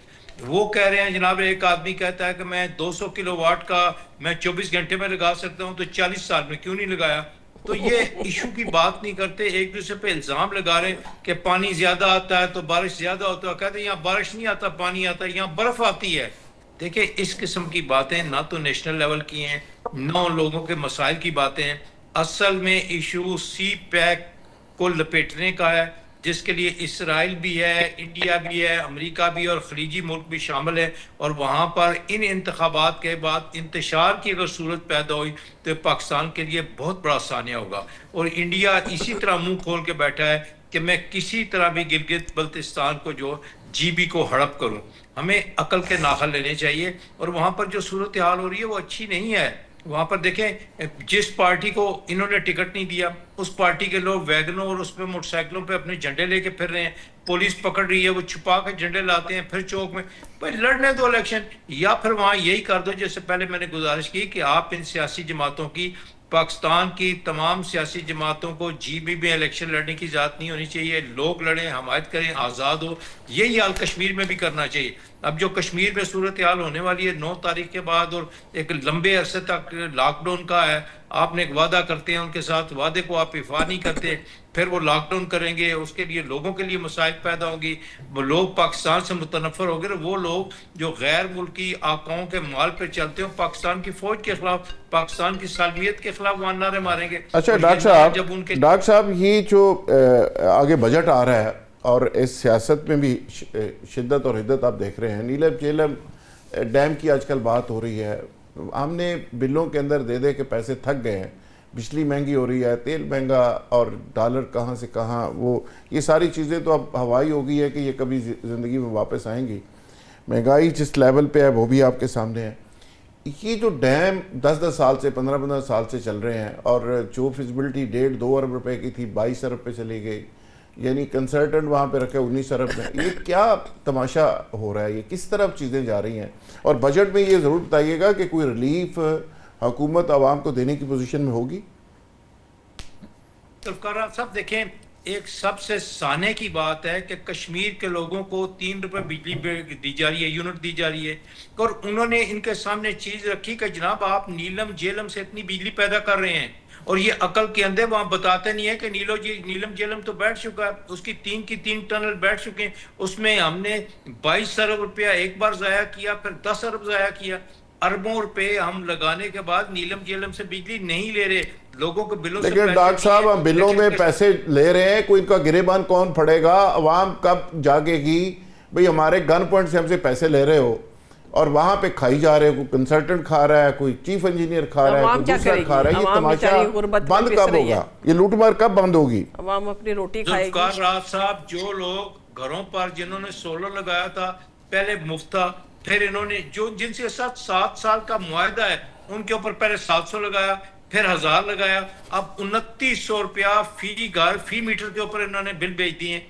वो कह रहे हैं जनाब, एक आदमी कहता है कि मैं 200 किलोवाट का मैं 24 घंटे में लगा सकता हूँ, तो 40 साल में क्यों नहीं लगाया? तो ये इशू की बात नहीं करते, एक दूसरे पे इल्ज़ाम लगा रहे कि पानी ज़्यादा आता है तो बारिश ज़्यादा होता है। कहते हैं यहाँ बारिश नहीं आता, पानी आता है, यहाँ बर्फ़ आती है। देखिए इस किस्म की बातें ना तो नेशनल लेवल की हैं, ना उन लोगों के मसाइल की बातें हैं। असल में इशू CPEC को लपेटने का है, जिसके लिए इसराइल भी है, इंडिया भी है, अमेरिका भी और खलीजी मुल्क भी शामिल है। और वहाँ पर इन इंतखाबात के बाद इंतशार की अगर सूरत पैदा हुई तो पाकिस्तान के लिए बहुत बड़ा सानिया होगा। और इंडिया इसी तरह मुंह खोल के बैठा है कि मैं किसी तरह भी गिलगित बल्तिस्तान को जो GB को हड़प करूं। हमें अकल के नाखल लेने चाहिए। और वहाँ पर जो सूरत हाल हो रही है वो अच्छी नहीं है। वहाँ पर देखें, जिस पार्टी को इन्होंने टिकट नहीं दिया उस पार्टी के लोग वैगनों और उस पर मोटरसाइकिलों पे अपने झंडे लेके फिर रहे हैं, पुलिस पकड़ रही है, वो छुपा के झंडे लाते हैं, फिर चौक में भाई लड़ने दो इलेक्शन। या फिर वहाँ यही कर दो जैसे पहले मैंने गुजारिश की कि आप इन सियासी जमातों की, पाकिस्तान की तमाम सियासी जमातों को GB में इलेक्शन लड़ने की इजाज़त नहीं होनी चाहिए, लोग लड़ें, हमायत करें, आज़ाद हो। यही हाल कश्मीर में भी करना चाहिए। अब जो कश्मीर में सूरत हाल होने वाली है 9 तारीख के बाद और एक लंबे अरसे तक लॉकडाउन का है, आपने एक वादा करते हैं उनके साथ, वादे को आप इफा नहीं करते, फिर वो लॉकडाउन करेंगे, उसके लिए लोगों के लिए मसाइल पैदा होंगी, वो लोग पाकिस्तान से मुतनफ़र हो गए। वो लोग जो गैर मुल्की आकाओं के माल पर चलते हो, पाकिस्तान की फौज के खिलाफ, पाकिस्तान की सालमियत के खिलाफ वहाँ नारे मारेंगे। अच्छा डॉक्टर साहब ये जो आगे बजट आ रहा है और इस सियासत में भी शिद्दत और हिद्दत आप देख रहे हैं, नीलम झेलम डैम की आजकल बात हो रही है, हमने बिलों के अंदर दे के पैसे थक गए हैं, बिजली महंगी हो रही है, तेल महंगा और डॉलर कहाँ से कहाँ, वो ये सारी चीज़ें तो अब हवाई हो गई है कि ये कभी ज़िंदगी में वापस आएंगी। महंगाई जिस लेवल पे है वो भी आपके सामने है। ये जो डैम 10-10 साल से 15-15 साल से चल रहे हैं और जो फिजिबिलिटी 1.5-2 अरब रुपए की थी 22 अरब पे चली गई, यानी कंसल्टेंट वहाँ पे रखे 19 अरब में, ये क्या तमाशा हो रहा है, ये किस तरफ चीज़ें जा रही हैं? और बजट में ये ज़रूर बताइएगा कि कोई रिलीफ हुकूमत आवाम को देने की पोजीशन में होगी। जुल्फ़िकार साहब देखें, एक सबसे साने की बात है कि कश्मीर के लोगों को 3 रुपए बिजली दी जा रही है, यूनिट दी जा रही है, और उन्होंने इनके सामने चीज रखी कि जनाब आप नीलम जेलम से इतनी बिजली पैदा कर रहे हैं, और ये अकल के अंदर वहां बताते नहीं है कि नीलम जेलम तो बैठ चुका है, उसकी 3 टनल बैठ चुके हैं, उसमें हमने 22 अरब रुपया एक बार जाया किया, फिर 10 अरब जाया किया, अरबों रुपए हम लगाने के बाद नीलम जेलम से बिजली नहीं ले रहे, लोगों को बिलों से। लेकिन डॉक्टर साहब हम बिलों में पैसे ले रहे हैं, कोई इनका गिरेबान कौन पड़ेगा? अवाम कब जागेगी? भाई हमारे गन पॉइंट से हमसे पैसे ले रहे हो और वहां पे खाई जा रहे हो, कोई कंसल्टेंट खा रहा है, कोई चीफ इंजीनियर खा रहा है, कोई दूसरा खा रहा है, ये तमाशा बंद कब होगा? ये लूटमार कब बंद होगी? अवाम अपनी रोटी खाएगी। जुल्फ़िकार राज साहब, जो लोग घरों पर जिन्होंने सोलर लगाया था पहले मुफ्त था, फिर इन्होंने जो जिनके साथ 7 साल का मुआहदा है उनके ऊपर पहले 700 लगाया, फिर 1000 लगाया, अब 2900 रुपया फी घर फी मीटर के ऊपर इन्होंने बिल भेज दिए।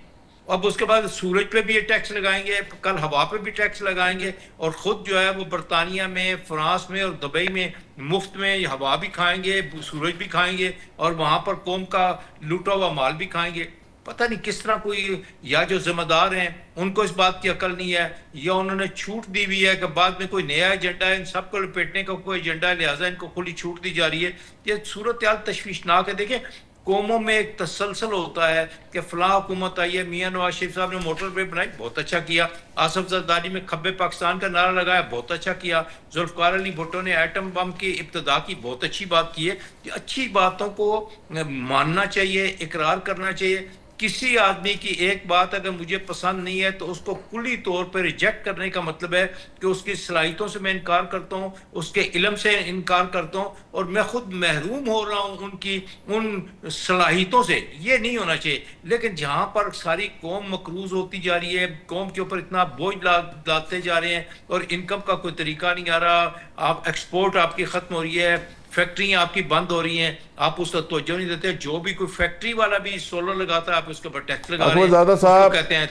अब उसके बाद सूरज पे भी ये टैक्स लगाएंगे, कल हवा पे भी टैक्स लगाएंगे, और खुद जो है वो बरतानिया में, फ्रांस में और दुबई में मुफ्त में हवा भी खाएंगे, सूरज भी खाएंगे, और वहां पर कौम का लूटा हुआ माल भी खाएंगे। पता नहीं किस तरह कोई, या जो जिम्मेदार हैं उनको इस बात की अकल नहीं है, या उन्होंने छूट दी हुई है कि बाद में कोई नया एजेंडा है, इन सबको लपेटने का कोई एजेंडा है, लिहाजा इनको खुली छूट दी जा रही है। ये सूरत हाल तशवीशनाक है। देखें, कौमों में एक तसलसल होता है कि फलां हुकूमत आई है, मियां नवाज शरीफ साहब ने मोटर वे बनाई, बहुत अच्छा किया, आसफ जरदारी में खब्बे पाकिस्तान का नारा लगाया, बहुत अच्छा किया, जुल्फ़िकार अली भुट्टो ने एटम बम की इब्तिदा की, बहुत अच्छी बात की है। अच्छी बातों को मानना चाहिए, इकरार करना चाहिए। किसी आदमी की एक बात अगर मुझे पसंद नहीं है तो उसको कुली तौर पर रिजेक्ट करने का मतलब है कि उसकी सलाहियतों से मैं इनकार करता हूँ, उसके इल्म से इनकार करता हूँ, और मैं खुद महरूम हो रहा हूँ उनकी उन सलाहियतों से। ये नहीं होना चाहिए। लेकिन जहाँ पर सारी कौम मकरूज होती जा रही है, कौम के ऊपर इतना बोझ लादते जा रहे हैं और इनकम का कोई तरीका नहीं आ रहा, आप एक्सपोर्ट आपकी ख़त्म हो रही है, फैक्ट्रियां आपकी बंद हो रही हैं, आप उस पर तवज्जो नहीं देते। जो भी कोई फैक्ट्री वाला भी सोलर लगाता है आप उसके ऊपर टैक्स लगा रहे हैं। कहते हैं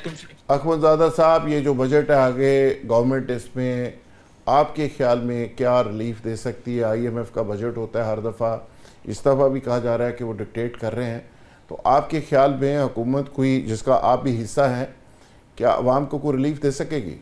अखमदज़ादा साहब, ये जो बजट है आगे गवर्नमेंट इसमें आपके ख्याल में क्या रिलीफ दे सकती है? IMF का बजट होता है हर दफ़ा, इस दफ़ा भी कहा जा रहा है कि वो डिक्टेट कर रहे हैं, तो आपके ख्याल में हुकूमत कोई जिसका आप भी हिस्सा हैं, क्या आवाम को कोई रिलीफ दे सकेगी?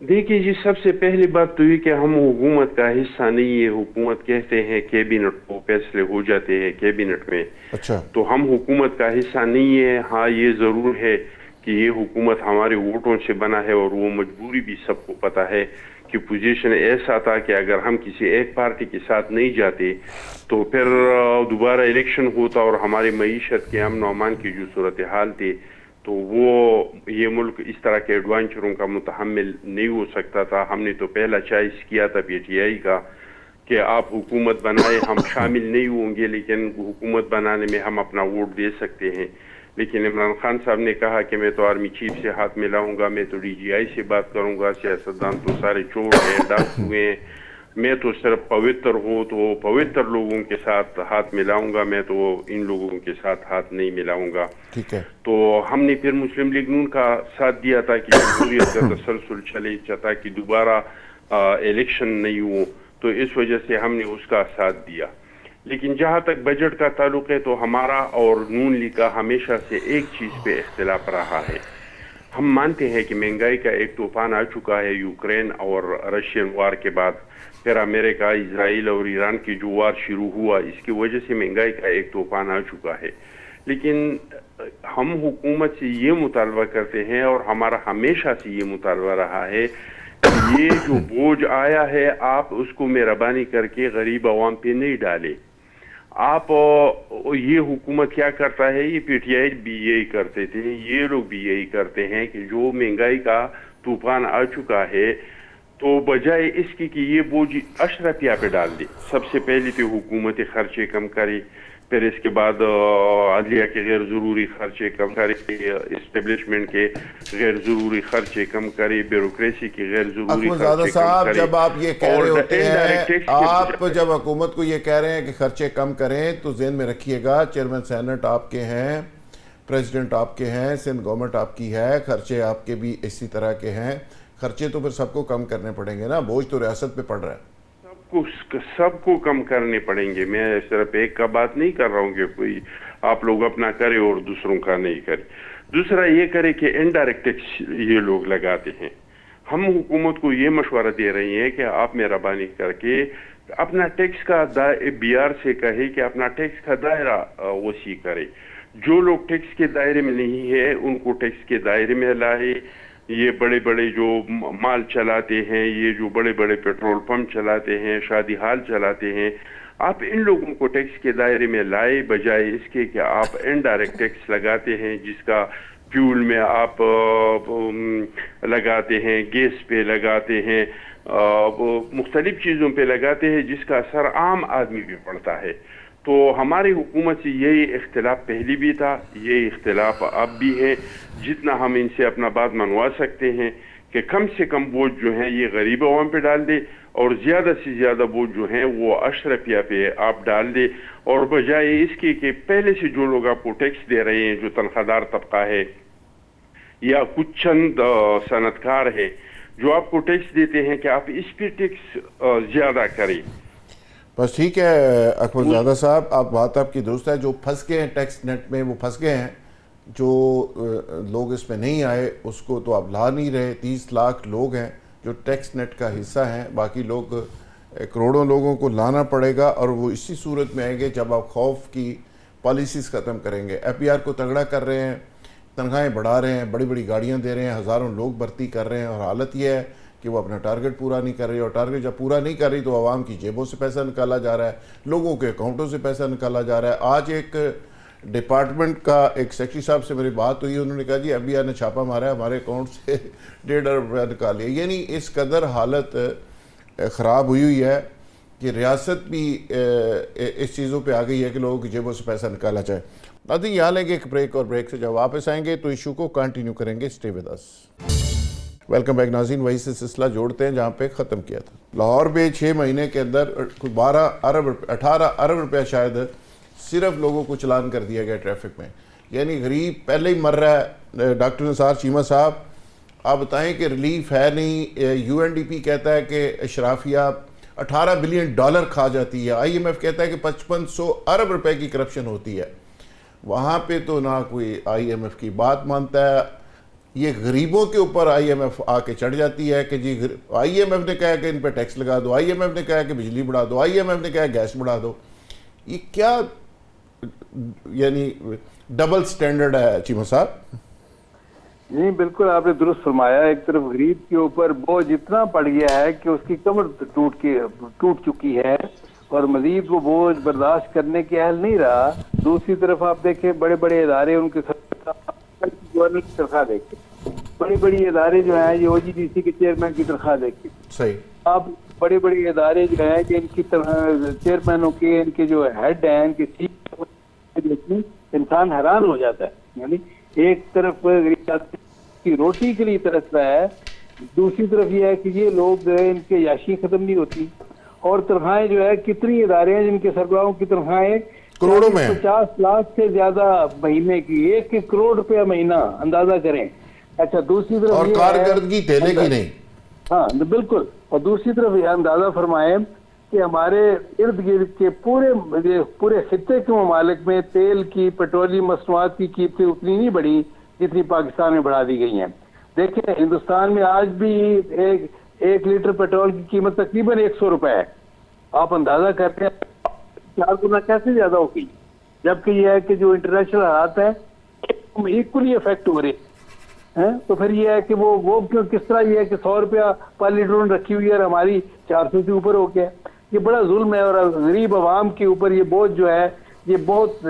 देखिए जी, सबसे पहली बात तो ये कि हम हुकूमत का हिस्सा नहीं है। हुकूमत कहते हैं कैबिनेट को फैसले हो जाते हैं कैबिनेट में। अच्छा, तो हम हुकूमत का हिस्सा नहीं है। हाँ, ये ज़रूर है कि ये हुकूमत हमारे वोटों से बना है, और वो मजबूरी भी सबको पता है कि पोजीशन ऐसा था कि अगर हम किसी एक पार्टी के साथ नहीं जाते तो फिर दोबारा इलेक्शन होता और हमारी मईशत के अमन अमान की जो सूरत हाल थी तो वो ये मुल्क इस तरह के एडवेंचरों का मुतहम्मिल नहीं हो सकता था। हमने तो पहला चॉइस किया था PTI का कि आप हुकूमत बनाए, हम शामिल नहीं होंगे लेकिन हुकूमत बनाने में हम अपना वोट दे सकते हैं। लेकिन इमरान खान साहब ने कहा कि मैं तो आर्मी चीफ से हाथ मिलाऊंगा, मैं तो DGI से बात करूंगा, सियासतदान तो सारे चोर हैं, डाकू हैं, मैं तो सिर्फ पवित्र हूँ, तो पवित्र लोगों के साथ हाथ मिलाऊंगा, मैं तो इन लोगों के साथ हाथ नहीं मिलाऊंगा। ठीक है। तो हमने फिर मुस्लिम लीग नून का साथ दिया था कि जमहूरियत का तसलसल चले, ताकि दोबारा इलेक्शन नहीं हो, तो इस वजह से हमने उसका साथ दिया। लेकिन जहाँ तक बजट का ताल्लुक है तो हमारा और नून लीग का हमेशा से एक चीज़ पे इख्तिलाफ रहा है। हम मानते हैं कि महंगाई का एक तूफान आ चुका है यूक्रेन और रशियन वार के बाद, फिर अमेरिका, इजराइल और ईरान की जो वार शुरू हुआ, इसकी वजह से महंगाई का एक तूफान आ चुका है। लेकिन हम हुकूमत से ये मुतालबा करते हैं और हमारा हमेशा से ये मुतालबा रहा है कि ये जो बोझ आया है आप उसको मेहरबानी करके गरीब आवाम पे नहीं डाले। आप ये हुकूमत क्या करता है, ये PTI भी यही करते थे, ये लोग भी यही करते हैं कि जो महंगाई का तूफान आ चुका है तो बजाय इसकी कि ये बोझ अशरफिया पे डाल दे, सबसे पहले तो हुकूमत खर्चे कम करे, پھر اس کے بعد عدلیہ کے غیر ضروری خرچے کم کرے, اسٹیبلشمنٹ کے غیر ضروری خرچے کم کرے, بیوروکریسی کے غیر ضروری احمدزادہ خرچے کم صاحب کرے. جب آپ یہ کہہ رہے ہوتے ہیں, آپ اور جب حکومت کو یہ کہہ رہے ہیں کہ خرچے کم کریں تو ذہن میں رکھیے گا چیئرمین سینٹ آپ کے ہیں, پریزیڈنٹ آپ کے ہیں, سندھ گورنمنٹ آپ کی ہے, خرچے آپ کے بھی اسی طرح کے ہیں. خرچے تو پھر سب کو کم کرنے پڑیں گے نا, بوجھ تو ریاست پہ پڑ رہا ہے. سب کو کم کرنے پڑیں گے. میں صرف ایک کا بات نہیں کر رہا ہوں کہ کوئی آپ لوگ اپنا کرے اور دوسروں کا نہیں کرے. دوسرا یہ کرے کہ انڈائریکٹ ٹیکس یہ لوگ لگاتے ہیں. ہم حکومت کو یہ مشورہ دے رہی ہیں کہ آپ مہربانی کر کے اپنا ٹیکس کا بی آر سے کہے کہ اپنا ٹیکس کا دائرہ وسیع کرے. جو لوگ ٹیکس کے دائرے میں نہیں ہے ان کو ٹیکس کے دائرے میں لائے. یہ بڑے بڑے جو مال چلاتے ہیں, یہ جو بڑے بڑے پیٹرول پمپ چلاتے ہیں, شادی ہال چلاتے ہیں, آپ ان لوگوں کو ٹیکس کے دائرے میں لائے, بجائے اس کے کہ آپ انڈائریکٹ ٹیکس لگاتے ہیں جس کا فیول میں آپ لگاتے ہیں, گیس پہ لگاتے ہیں, مختلف چیزوں پہ لگاتے ہیں جس کا اثر عام آدمی پہ پڑتا ہے. تو ہماری حکومت سے یہی اختلاف پہلی بھی تھا, یہ اختلاف اب بھی ہے. جتنا ہم ان سے اپنا بات منوا سکتے ہیں کہ کم سے کم بوجھ جو ہیں یہ غریب عوام پہ ڈال دے, اور زیادہ سے زیادہ بوجھ جو ہیں وہ اشرفیہ پہ آپ ڈال دے, اور بجائے اس کے کہ پہلے سے جو لوگ آپ کو ٹیکس دے رہے ہیں, جو تنخواہ دار طبقہ ہے یا کچھ چند صنعت کار ہے جو آپ کو ٹیکس دیتے ہیں, کہ آپ اس پہ ٹیکس زیادہ کریں. بس ٹھیک ہے احمدزادہ صاحب, آپ بات آپ کی درست ہے. جو پھنس گئے ہیں ٹیکس نیٹ میں وہ پھنس گئے ہیں, جو لوگ اس میں نہیں آئے اس کو تو آپ لا نہیں رہے. 30 لاکھ لوگ ہیں جو ٹیکس نیٹ کا حصہ ہیں, باقی لوگ کروڑوں لوگوں کو لانا پڑے گا, اور وہ اسی صورت میں آئیں گے جب آپ خوف کی پالیسیز ختم کریں گے. ایف بی آر کو تگڑا کر رہے ہیں, تنخواہیں بڑھا رہے ہیں, بڑی بڑی گاڑیاں دے رہے ہیں, ہزاروں لوگ بھرتی کر رہے ہیں, اور حالت یہ ہے کہ وہ اپنا ٹارگٹ پورا نہیں کر رہی, اور ٹارگٹ جب پورا نہیں کر رہی تو عوام کی جیبوں سے پیسہ نکالا جا رہا ہے, لوگوں کے اکاؤنٹوں سے پیسہ نکالا جا رہا ہے. آج ایک ڈپارٹمنٹ کا ایک سیکرٹری صاحب سے میری بات ہوئی, انہوں نے کہا جی ابھی نے چھاپا مارا ہے, ہمارے اکاؤنٹ سے 1.5 ارب روپیہ نکال لیا. یعنی اس قدر حالت خراب ہوئی ہے کہ ریاست بھی اس چیزوں پہ آ گئی ہے کہ لوگوں کی جیبوں سے پیسہ نکالا جائے. ناظرین یہاں لیں گے ایک بریک, اور بریک سے جب واپس آئیں گے تو ایشو کو کنٹینیو کریں گے. Stay with us. Welcome back ناظرین, وہی سے سلسلہ جوڑتے ہیں جہاں پہ ختم کیا تھا. لاہور میں 6 مہینے کے اندر 18 ارب روپیہ شاید صرف لوگوں کو چلان کر دیا گیا ٹریفک میں. یعنی غریب پہلے ہی مر رہا ہے. ڈاکٹر نثار چیمہ صاحب آپ بتائیں کہ ریلیف ہے نہیں. یو این ڈی پی کہتا ہے کہ اشرافیہ $18 بلین کھا جاتی ہے. آئی ایم ایف کہتا ہے کہ 5500 ارب روپے کی کرپشن ہوتی ہے. وہاں پہ تو نہ کوئی آئی ایم ایف کی بات مانتا ہے. یہ غریبوں کے اوپر آئی ایم ایف آ کے چڑھ جاتی ہے کہ جی آئی ایم ایف نے کہا کہ ان پہ ٹیکس لگا دو, آئی ایم ایف نے کہا کہ بجلی بڑھا دو, آئی ایم ایف نے کہا گیس بڑھا دو. یہ کیا یعنی ڈبل سٹینڈرڈ ہے چیمہ صاحب؟ نہیں بالکل آپ نے درست فرمایا. ایک طرف غریب کے اوپر بوجھ اتنا پڑ گیا ہے کہ اس کی کمر ٹوٹ چکی ہے, اور مزید وہ بوجھ برداشت کرنے کے اہل نہیں رہا. دوسری طرف آپ دیکھیں بڑے بڑے ادارے, ان کے گورنر کی تنخواہ دیکھیں, بڑی بڑی ادارے جو ہیں یہ او جی ڈی سی کے چیئرمین کی تنخواہ دیکھیں. صحیح. آپ بڑے بڑے ادارے جو ہیں کہ ان کی چیئرمینوں کے, ان کے جو ہیڈ ہیں, ان کی انسان حیران ہو جاتا ہے. یعنی ایک طرف کی روٹی کے لیے ترس رہا ہے, دوسری طرف یہ ہے کہ یہ لوگ ان کے یاشی ختم نہیں ہوتی, اور تنخواہیں جو ہے کتنی ادارے ہیں جن کے سربراہوں کی تنخواہیں کروڑوں میں 50 لاکھ سے زیادہ مہینے کی, 1 کروڑ روپیہ مہینہ, اندازہ کریں. اچھا دوسری طرف اور کارکردگی تیلے کی نہیں. ہاں بالکل. اور دوسری طرف یہ اندازہ فرمائیں کہ ہمارے ارد گرد کے پورے خطے کے ممالک میں تیل کی, پیٹرولیم مصنوعات کی قیمتیں اتنی نہیں بڑھی جتنی پاکستان میں بڑھا دی گئی ہیں. دیکھیں ہندوستان میں آج بھی ایک لیٹر پیٹرول کی قیمت تقریباً 100 روپے ہے. آپ اندازہ کرتے ہیں 4 گنا کیسے زیادہ ہوگی, جبکہ یہ ہے کہ جو انٹرنیشنل حالات ہیں ایکولی افیکٹ ہو رہے ہیں. تو پھر یہ ہے کہ وہ کس طرح یہ ہے کہ 100 روپیہ پر لیٹر رکھی ہوئی ہے اور ہماری 400 سے اوپر ہو گیا. یہ بڑا ظلم ہے, اور غریب عوام کے اوپر یہ بوجھ جو ہے یہ بہت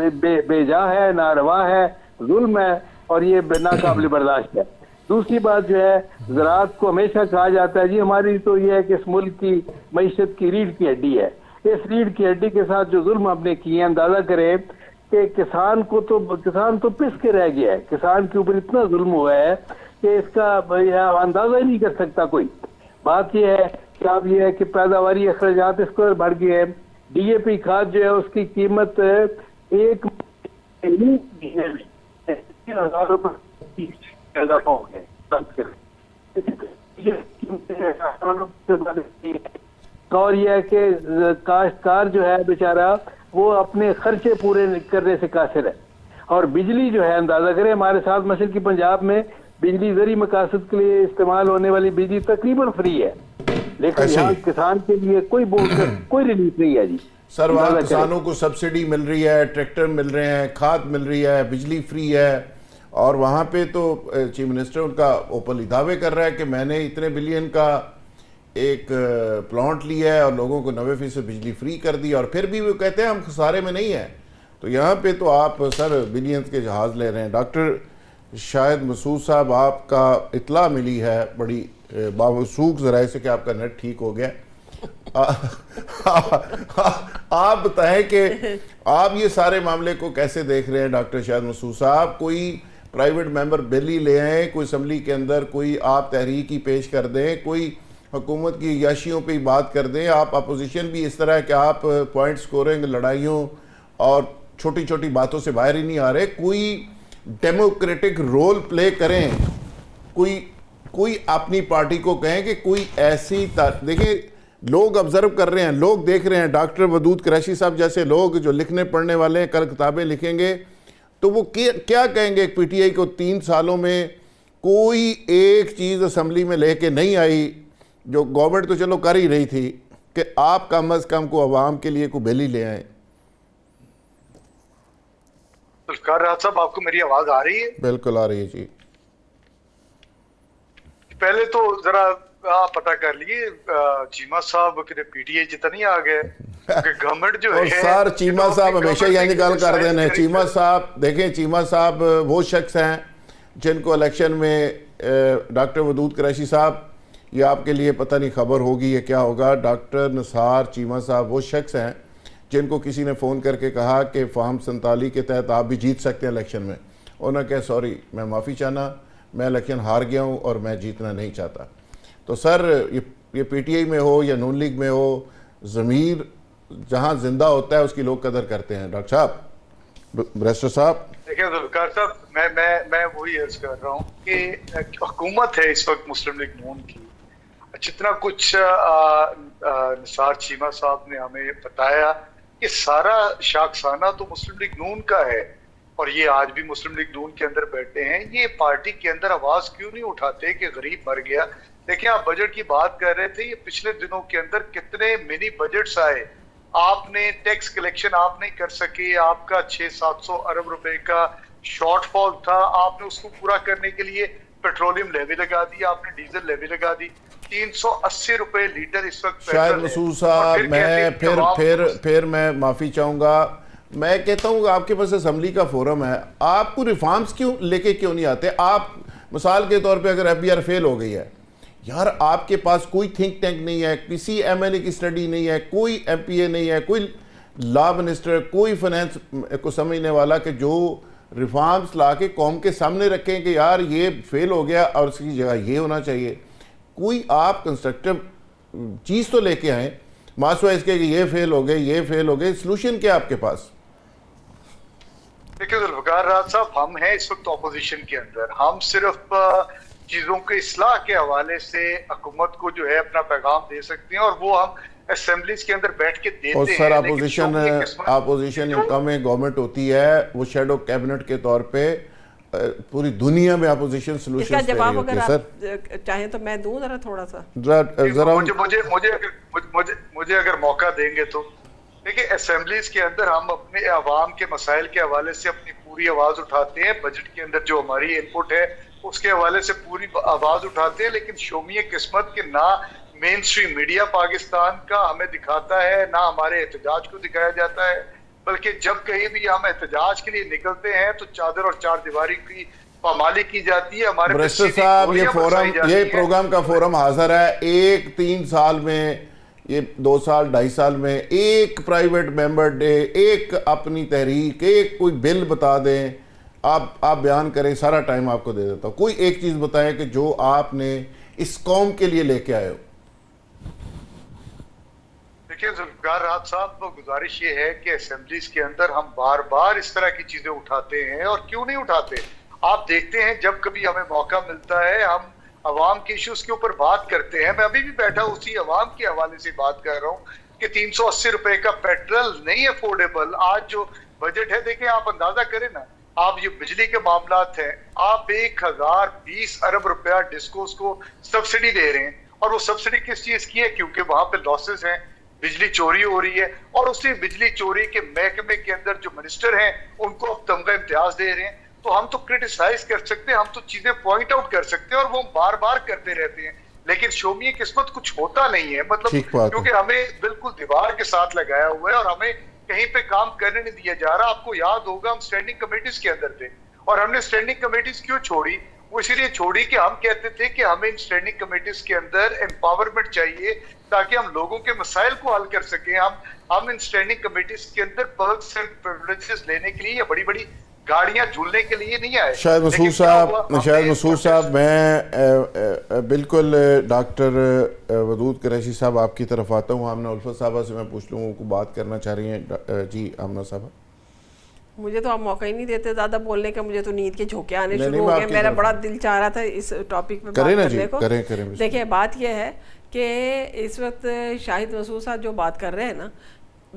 بے جا ہے, ناروا ہے, ظلم ہے, اور یہ ناقابل برداشت ہے. دوسری بات جو ہے, زراعت کو ہمیشہ کہا جاتا ہے جی ہماری تو یہ ہے کہ اس ملک کی معیشت کی ریڑھ کی ہڈی ہے. इस रीढ़ की हड्डी के साथ जो जुल्म आपने किए, अंदाजा करें कि किसान तो पिस के रह गया है, किसान के ऊपर इतना जुल्म हुआ है कि इसका अंदाजा ही नहीं कर सकता कोई। बात यह है कि अब यह है कि पैदावारी अखराजात इस पर बढ़ गए हैं। DAP खाद जो है उसकी कीमत 1 महीने में 3,000 रुपये इजाफा हो गया। और यह है कि काश्तकार जो है बेचारा वो अपने खर्चे पूरे करने से कासिर है। और बिजली जो है, अंदाजा करें हमारे साथ मसल की पंजाब में बिजली ज़री मकासद के लिए इस्तेमाल होने वाली बिजली तकरीबन फ्री है, लेकिन यहाँ किसान के लिए कोई रिलीफ नहीं है जी। सर वहाँ किसानों को सब्सिडी मिल रही है, ट्रैक्टर मिल रहे हैं, खाद मिल रही है, बिजली फ्री है, और वहाँ पे तो चीफ मिनिस्टर उनका ओपनली दावे कर रहा है कि मैंने इतने बिलियन का एक प्लांट लिया है और लोगों को 90% बिजली फ्री कर दी, और फिर भी वो कहते हैं हम खसारे में नहीं हैं। तो यहाँ पे तो आप सर बिलियंस के जहाज़ ले रहे हैं। डॉक्टर शाहिद मसूद साहब, आपका इत्ला मिली है बड़ी बावसूख ज़राए से कि आपका नेट ठीक हो गया। आप बताएं कि आप ये सारे मामले को कैसे देख रहे हैं डॉक्टर शाहिद मसूद साहब? कोई प्राइवेट मेंबर बिल ही ले आए, कोई असम्बली के अंदर कोई आप तहरीक ही पेश कर दें, कोई हुकूमत की याशियों पे ही बात कर दें। आप अपोजिशन भी इस तरह है कि आप पॉइंट स्कोरिंग लड़ाइयों और छोटी छोटी बातों से बाहर ही नहीं आ रहे। कोई डेमोक्रेटिक रोल प्ले करें, कोई अपनी पार्टी को कहें कि कोई ऐसी देखिए लोग ऑब्जर्व कर रहे हैं, लोग देख रहे हैं। डॉक्टर वदूद कुरैशी साहब जैसे लोग जो लिखने पढ़ने वाले हैं, कल किताबें लिखेंगे, तो वो क्या कहेंगे? PTI को 3 सालों में कोई एक चीज़ असम्बली में लेके नहीं आई, जो गवर्नमेंट तो चलो कर ही रही थी, कि आप कम अज़ कम को अवाम के लिए कोई बिल ही ले आए। जुल्फ़िकार राहत साहब, आपको मेरी आवाज़ आ रही है? बिल्कुल आ रही है जी। पहले तो जरा आप पता कर लिए चीमा साहब कि PTI जितना नहीं आ गए, क्योंकि गवर्नमेंट जो है सर चीमा साहब हमेशा यही गल कर देने। चीमा साहब देखें, चीमा साहब वो शख्स हैं जिनको इलेक्शन में डॉक्टर वदूद कुरैशी साहब, ये आपके लिए पता नहीं खबर होगी या क्या होगा, डॉक्टर निसार चीमा साहब वो शख्स हैं जिनको किसी ने फ़ोन करके कहा कि फॉर्म 47 के तहत आप भी जीत सकते हैं इलेक्शन में। उन्होंने कहा सॉरी मैं माफ़ी चाहना, मैं इलेक्शन हार गया हूँ और मैं जीतना नहीं चाहता। तो सर ये PTI में हो या नून लीग में हो, ज़मीर जहाँ जिंदा होता है उसकी लोग कदर करते हैं। डॉक्टर साहब, बैरिस्टर साहब, देखिए जुल्फ़िकार साहब, मैं वही अर्ज कर रहा हूँ कि हुकूमत है इस वक्त मुस्लिम लीग नून की, जितना कुछ निसार चीमा साहब ने हमें बताया कि सारा शाखसाना तो मुस्लिम लीग नून का है, और ये आज भी मुस्लिम लीग नून के अंदर बैठे हैं। ये पार्टी के अंदर आवाज क्यों नहीं उठाते कि गरीब मर गया? देखिए आप बजट की बात कर रहे थे, ये पिछले दिनों के अंदर कितने मिनी बजट्स आए, आपने टैक्स कलेक्शन आप नहीं कर सके, आपका 600-700 अरब रुपए का शॉर्टफॉल था, आपने उसको पूरा करने के लिए पेट्रोलियम लेवी लगा दी, आपने डीजल लेवी लगा दी, 380 रुपए लीटर इस वक्त। शायद मसूद साहब मैं फिर मैं माफ़ी चाहूँगा। मैं कहता हूँ आपके पास असम्बली का फोरम है, आपको रिफॉर्म्स क्यों नहीं आते? आप मिसाल के तौर पे अगर FBR फेल हो गई है, यार आपके पास कोई थिंक टैंक नहीं है, किसी MLA की स्टडी नहीं है, कोई MPA नहीं है, कोई लॉ मिनिस्टर, कोई फाइनेंस को समझने वाला कि जो रिफॉर्म्स ला के कौम के सामने रखें कि यार ये फेल हो गया और उसकी जगह ये होना चाहिए। कोई आप कंस्ट्रक्टिव चीज़ तो लेके आए, मासवा इसके कि ये फेल हो गए, ये फेल हो गए, सोल्यूशन क्या आपके पास? देखिए जुल्फ़िकार राहत साहब, हम हैं इस वक्त ऑपोजिशन के अंदर, हम सिर्फ चीजों के इस्लाह के हवाले से हुकूमत को जो है अपना पैगाम दे सकते हैं, और वो हम असेंबलीज के अंदर बैठ के देते हैं। और सर अपोजिशन कम गवर्नमेंट होती है, वो शेडो कैबिनेट के तौर पे पूरी दुनिया में अपोजिशन सॉल्यूशन इसका जवाब अगर आप चाहें तो मैं दूं जरा थोड़ा सा। जरा मुझे अगर मौका देंगे तो देखिए, असेंबलीज के अंदर हम अपने अवाम के मसाइल के हवाले से अपनी पूरी आवाज उठाते हैं, बजट के अंदर जो हमारी इनपुट है उसके हवाले से पूरी आवाज उठाते हैं, लेकिन शोमिये किस्मत के ना मेन स्ट्रीम मीडिया पाकिस्तान का हमें दिखाता है, ना हमारे एहतजाज को दिखाया जाता है, बल्कि जब कहीं भी हम एहतजाज के लिए निकलते हैं तो चादर और चार दीवारी की पामाली की जाती है। हमारे बैरिस्टर साहब, ये प्रोग्राम का फोरम हाजिर है, 1-3 साल में یہ 2 سال 2.5 سال میں ایک پرائیویٹ ممبر ڈے، ایک اپنی تحریک، ایک کوئی بل بتا دیں، آپ بیان کریں، سارا ٹائم آپ کو دے دیتا ہوں. کوئی ایک چیز بتائیں کہ جو آپ نے اس قوم کے لیے لے کے آئے ہو. دیکھیں ذوالفقار راحت صاحب، گزارش یہ ہے کہ اسمبلیز کے اندر ہم بار بار اس طرح کی چیزیں اٹھاتے ہیں، اور کیوں نہیں اٹھاتے؟ آپ دیکھتے ہیں جب کبھی ہمیں موقع ملتا ہے ہم عوام کے ایشوز کے اوپر بات کرتے ہیں. میں ابھی بھی بیٹھا اسی عوام کے حوالے سے بات کر رہا ہوں کہ 380 روپے کا پیٹرول نہیں افورڈیبل. آج جو بجٹ ہے دیکھیں، آپ اندازہ کریں نا، آپ یہ بجلی کے معاملات ہیں، آپ 1020 ارب روپیہ ڈسکوز کو سبسڈی دے رہے ہیں، اور وہ سبسڈی کس چیز کی ہے؟ کیونکہ وہاں پہ لاسز ہیں، بجلی چوری ہو رہی ہے، اور اسی بجلی چوری کے محکمے کے اندر جو منسٹر ہیں ان کو اب تمغہ امتیاز دے رہے ہیں. تو ہم تو کرٹیسائز کر سکتے ہیں، ہم تو چیزیں پوائنٹ آؤٹ کر سکتے ہیں، اور وہ بار بار کرتے رہتے ہیں، لیکن شومی قسمت کچھ ہوتا نہیں ہے. مطلب کیونکہ ہمیں بالکل دیوار کے ساتھ لگایا ہوا ہے اور ہمیں کہیں پہ کام کرنے نہیں دیا جا رہا. آپ کو یاد ہوگا ہم اسٹینڈنگ کمیٹیز کے اندر تھے، اور ہم نے اسٹینڈنگ کمیٹیز کیوں چھوڑی؟ وہ اسی لیے چھوڑی کہ ہم کہتے تھے کہ ہمیں اسٹینڈنگ کمیٹیز کے اندر امپاورمنٹ چاہیے تاکہ ہم لوگوں کے مسائل کو حل کر سکیں. ہم ان اسٹینڈنگ کمیٹیز کے اندر پرکس اینڈ پریولیجز لینے کے لیے یا بڑی بڑی گاڑیاں جھولنے کے لیے نہیں آئے. شاہد مسعود صاحب میں بالکل ڈاکٹر ودود قریشی صاحب آپ کی طرف آتا ہوں. آمنہ الفت صاحبہ سے میں پوچھ لوں کو بات کرنا چاہ رہی ہیں. جی آمنہ صاحبہ. مجھے تو آپ موقع ہی نہیں دیتے زیادہ بولنے کا، مجھے تو نیند کے جھونکے آنے شروع ہو گئے. میرا بڑا دل چاہ رہا تھا اس ٹاپک پہ بات کرنے کو. دیکھیں بات یہ ہے کہ اس وقت شاہد مسعود صاحب جو بات کر رہے ہیں نا،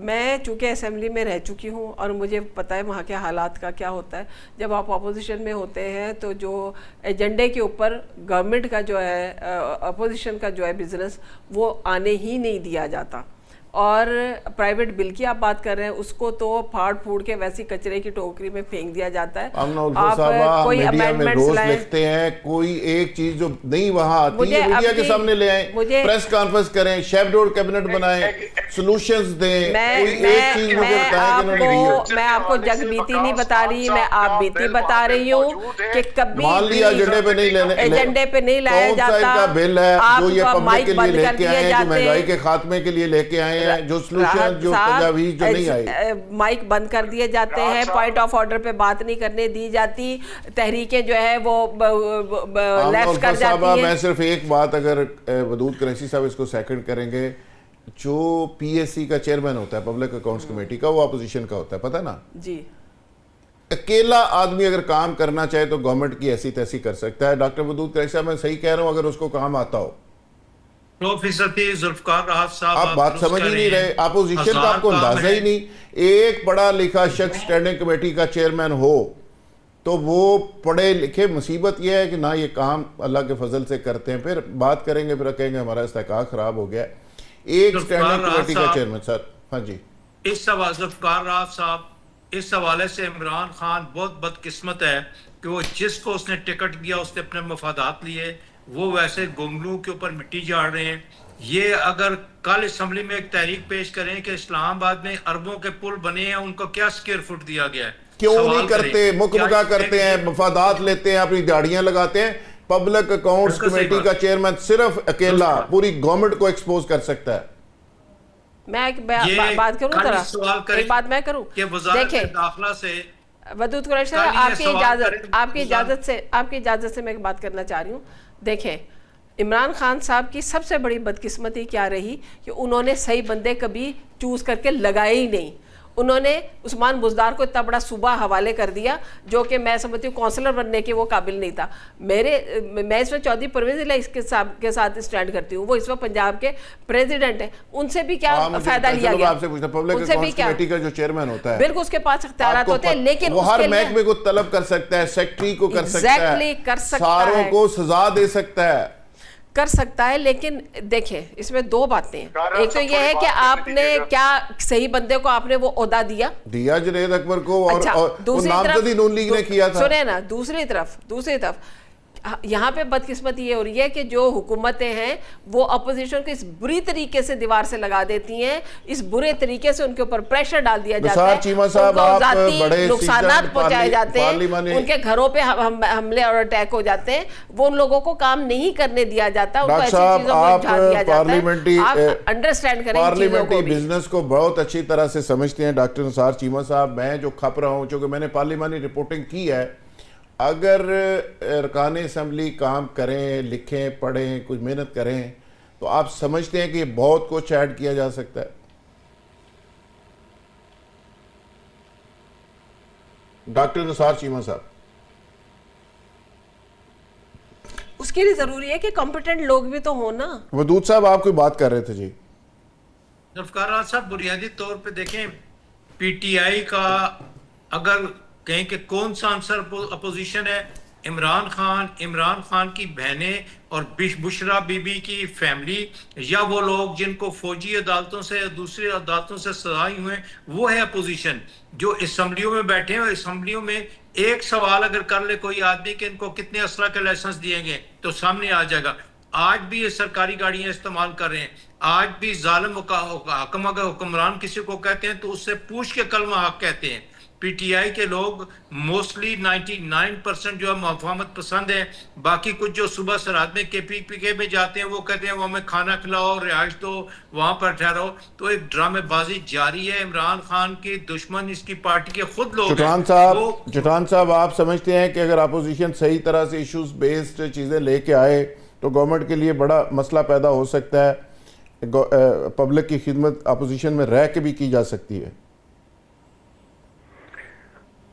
میں چونکہ اسمبلی میں رہ چکی ہوں اور مجھے پتہ ہے وہاں کے حالات کا کیا ہوتا ہے. جب آپ اپوزیشن میں ہوتے ہیں تو جو ایجنڈے کے اوپر گورنمنٹ کا جو ہے اپوزیشن کا جو ہے بزنس وہ آنے ہی نہیں دیا جاتا. اور پرائیویٹ بل کی آپ بات کر رہے ہیں، اس کو تو پھاڑ پھوڑ کے ویسی کچرے کی ٹوکری میں پھینک دیا جاتا ہے. آپ کوئی امینڈمنٹس لائیں، لکھتے ہیں کوئی ایک چیز جو نہیں وہاں آتی ہے میڈیا کے سامنے لے آئیں، پریس کانفرنس کریں، شیف ڈور کیبنٹ بنائیں، سلوشنز دیں. کوئی ایک چیز مجھے بتائیں کہ انہوں نے دی. میں آپ کو جگ بیتی نہیں بتا رہی، میں آپ بیتی بتا رہی ہوں کہ کبھی مان لیا ایجنڈے پہ نہیں لایا جاتا. کا بل ہے جو یہ پبلک کے لیے لے کے آئے ہیں، جو مہنگائی کے خاتمے کے لیے لے کے آئے ہیں، جو سلوشن جو تجاویز جو نہیں آئی، مائک بند کر دیے جاتے ہیں، پوائنٹ آف آرڈر پہ بات نہیں کرنے دی جاتی، تحریکیں جو ہے وہ لیفٹ کر جاتی ہیں. میں صرف ایک بات اگر ودود قریشی صاحب اس کو سیکنڈ کریں گے، جو پی ایس سی کا چیئرمین ہوتا ہے پبلک اکاؤنٹس کمیٹی کا، وہ اپوزیشن کا ہوتا ہے، پتہ نا؟ جی. اکیلا آدمی اگر کام کرنا چاہے تو گورنمنٹ کی ایسی تیسی کر سکتا ہے. ڈاکٹر ودود قریشی صاحب میں صحیح کہہ رہا ہوں اگر اس کو کام آتا ہو؟ ذوالفقار راحت صاحب آپ بات سمجھ ہی نہیں رہے. اپوزیشن کا آپ کو اندازہ ہی نہیں. ایک پڑھا لکھا شخص اسٹینڈنگ کمیٹی کا چیئرمین ہو تو وہ پڑھے لکھے. مصیبت یہ ہے کہ نہ یہ کام اللہ کے فضل سے کرتے ہیں. پھر بات کریں گے، پھر کہیں گے ہمارا استحقاق خراب ہو گیا. ایک اسٹینڈنگ کمیٹی کا چیئرمین. سر ہاں جی. ذوالفقار راحت صاحب، اس حوالے سے عمران خان بہت بدقسمت ہے کہ وہ جس کو اس نے ٹکٹ دیا اس نے اپنے مفادات لیے، وہ ویسے گنگلوں کے اوپر مٹی جاڑ رہے ہیں. یہ اگر کل اسمبلی میں ایک تحریک پیش کریں کہ اسلام آباد میں اربوں کے پل بنے ہیں، ان کو کیا سکوائر فٹ دیا گیا ہے، کیوں نہیں کرتے؟ مکمکہ کرتے ہیں، مفادات لیتے ہیں، اپنی داڑیاں لگاتے ہیں. پبلک اکاؤنٹس کمیٹی کا چیئرمین صرف اکیلا پوری گورنمنٹ کو ایکسپوز کر سکتا ہے. میں ایک بات کروں، ذرا ایک بات میں کروں. دیکھیں داخلہ سے ودود قریشی صاحب، آپ کی اجازت سے میں ایک بات کرنا چاہ رہی ہوں. دیکھیں عمران خان صاحب کی سب سے بڑی بدقسمتی کیا رہی کہ انہوں نے صحیح بندے کبھی چوز کر کے لگائے ہی نہیں. انہوں نے عثمان بزدار کو اتنا بڑا صوبہ حوالے کر دیا جو کہ میں سمجھتی ہوں کونسلر بننے کے وہ قابل نہیں تھا. میں اس وقت چودھری پرویز الہی کے ساتھ اسٹینڈ کرتی ہوں. وہ اس وقت پنجاب کے پریزیڈنٹ ہیں. ان سے بھی کیا فائدہ لیا گیا؟ پبلک اکاؤنٹس کمیٹی کا جو چیئرمین ہوتا ہے بالکل اس کے پاس اختیارات ہوتے ہیں، لیکن وہ ہر محکمے کو طلب کر سکتا ہے، سیکٹری کو کر سکتا ہے، ساروں کو سزا دے سکتا ہے، کر سکتا ہے. لیکن دیکھیں اس میں دو باتیں ہیں. ایک تو یہ ہے کہ آپ نے کیا صحیح بندے کو آپ نے وہ عہدہ دیا جنید اکبر کو، اور نامزدی نون لیگ نے کیا تھا. سنیں نا، دوسری طرف यहाँ पे बदकिस्मती ये हो रही है कि जो हुकूमतें हैं वो अपोजिशन को इस बुरी तरीके से दीवार से लगा देती हैं, इस बुरे तरीके से उनके ऊपर प्रेशर डाल दिया जाता है, चीमा साहब, आप बड़े नुकसानात पहुंचाए जाते हैं, उनके घरों पे हमले और अटैक हो जाते हैं, वो उन लोगों को काम नहीं करने दिया जाता, उनको ऐसी चीजों को उलझा दिया जाता है। आप अंडरस्टैंड करें पार्लियामेंटी बिजनेस को बहुत अच्छी तरह से समझते हैं डॉक्टर निसार चीमा साहब। मैं जो खप रहा हूँ, चूँकि मैंने पार्लियामानी रिपोर्टिंग की है, अगर अरकान असम्बली काम करें, लिखें, पढ़ें, कुछ मेहनत करें, तो आप समझते हैं कि बहुत कुछ ऐड किया जा सकता है। डॉक्टर निसार चीमा साहब, उसके लिए जरूरी है कि कॉम्पिटेंट लोग भी तो हो ना। वदूद साहब, आप कोई बात कर रहे थे जी। जुल्फ़िकार राज साहब, बुनियादी तौर पे देखें, पीटीआई का अगर कहें कि कौन सा आंसर अपोजिशन है, इमरान खान की बहनें और बुशरा बीबी की फैमिली, या वो लोग जिनको फौजी अदालतों से दूसरी अदालतों से सजाई हुए, वो है अपोजिशन। जो असम्बलियों में बैठे हैं, असम्बलियों में एक सवाल अगर कर ले कोई आदमी कि इनको कितने असला के लाइसेंस दिए गए, तो सामने आ जाएगा। आज भी ये सरकारी गाड़ियां इस्तेमाल कर रहे हैं, आज भी जालिम हुक्मरान किसी को कहते हैं तो उससे पूछ के कलमा हक कहते हैं। पीटीआई के लोग मोस्टली 99% जो है मुफाहमत पसंद है। बाकी कुछ जो सुबह सरहद में केपीके में जाते हैं वो कहते हैं वो हमें खाना खिलाओ, रिहाइश दो, वहां पर ठहरो। तो एक ड्रामेबाजी जारी है। इमरान खान के दुश्मन इसकी पार्टी के खुद लोग चुटान साहब, आप समझते हैं कि अगर अपोजिशन सही तरह से इश्यूज बेस्ड चीज़ें लेके आए तो गवर्नमेंट के लिए बड़ा मसला पैदा हो सकता है, पब्लिक की खिदमत अपोजिशन में रह के भी की जा सकती है?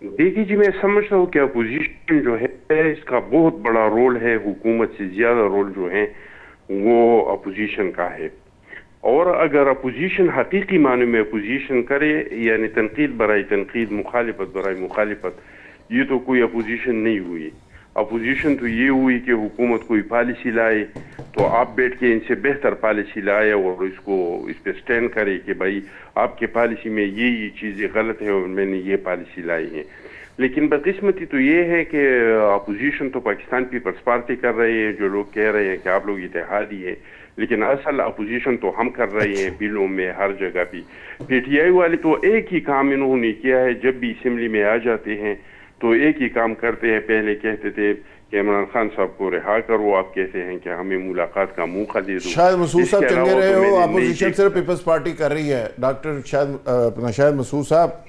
देखिए जी, मैं समझता हूँ कि अपोजिशन जो है इसका बहुत बड़ा रोल है, हुकूमत से ज़्यादा रोल जो है वो अपोजिशन का है। और अगर अपोजिशन हकीकी माने में अपोजिशन करे, यानी तनकीद बराए तनकीद, मुखालिफत बराए मुखालिफत, ये तो कोई अपोजिशन नहीं हुई। अपोजिशन तो ये हुई कि हुकूमत कोई पॉलिसी लाए तो आप बैठ के इनसे बेहतर पॉलिसी लाए और इसको इस पे स्टैंड करे कि भाई आपके पॉलिसी में ये चीज़ें गलत है और मैंने ये पॉलिसी लाई है। लेकिन बदकिस्मती तो ये है कि अपोजिशन तो पाकिस्तान पीपल्स पार्टी कर रही है, जो लोग कह रहे हैं कि आप लोग इत्तेहादी है, लेकिन असल अपोजिशन तो हम कर रहे हैं बिलों में, हर जगह भी। पीटीआई वाले तो एक ही काम इन्होंने किया है, जब भी असेंबली में आ जाते हैं तो एक ही काम करते हैं। पहले कहते थे कि इमरान खान साहब को रिहा करो, आप कहते हैं कि हमें मुलाकात का मौका दे दो। शायद मसूद साहब चंगे रहे हो, अपोजिशन सिर्फ पीपल्स पार्टी कर रही है। डॉक्टर शायद मसूद साहब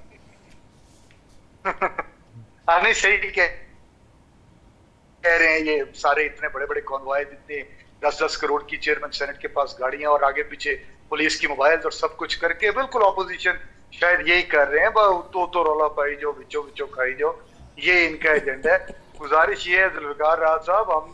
नहीं, सही कह रहे हैं। ये सारे इतने बड़े बड़े कॉन्वॉय, इतने 10-10 करोड़ की चेयरमैन सेनेट के पास गाड़ियां और आगे पीछे पुलिस की मोबाइल और सब कुछ करके बिल्कुल ऑपोजिशन शायद यही कर रहे हैं, तो रौला पाई जो बिचो खाई जो, ये इनका एजेंडा है। गुजारिश ये है जुल्फ़िकार राज साहब, हम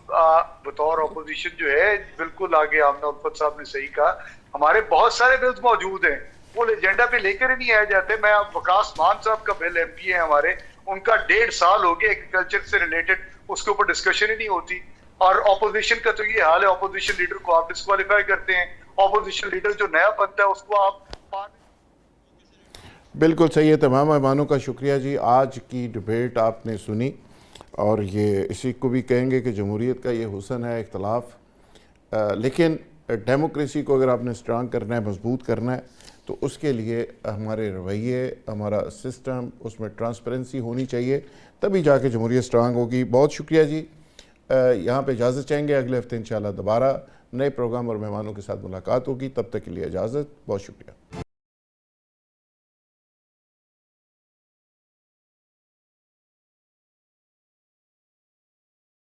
बतौर ऑपोजिशन जो है बिल्कुल आगे, आमना उल्फत साहब ने सही कहा, हमारे बहुत सारे बिल्स मौजूद हैं, वो एजेंडा पे लेकर ही नहीं आ जाते। मैं वकास मान साहब का बिल एमपी है हमारे, उनका 1.5 साल हो गया एग्रीकल्चर से रिलेटेड, उसके ऊपर डिस्कशन ही नहीं होती। और ऑपोजिशन का तो ये हाल है, ऑपोजिशन लीडर को आप डिस्क्वालीफाई करते हैं, ऑपोजिशन लीडर जो नया बनता है उसको आप। बिल्कुल सही है। तमाम मेहमानों का शुक्रिया जी। आज की डिबेट आपने सुनी और ये इसी को भी कहेंगे कि जमहूरियत का ये हुस्न है इख्तलाफ, लेकिन डेमोक्रेसी को अगर आपने स्ट्रांग करना है, मजबूत करना है, तो उसके लिए हमारे रवैये, हमारा सिस्टम, उसमें ट्रांसपेरेंसी होनी चाहिए, तभी जाके जमहूरियत स्ट्रांग होगी। बहुत शुक्रिया जी। यहाँ पे इजाज़त चाहेंगे, अगले हफ्ते इंशाल्लाह दोबारा नए प्रोग्राम और मेहमानों के साथ मुलाकात होगी। तब तक के लिए इजाज़त, बहुत शुक्रिया।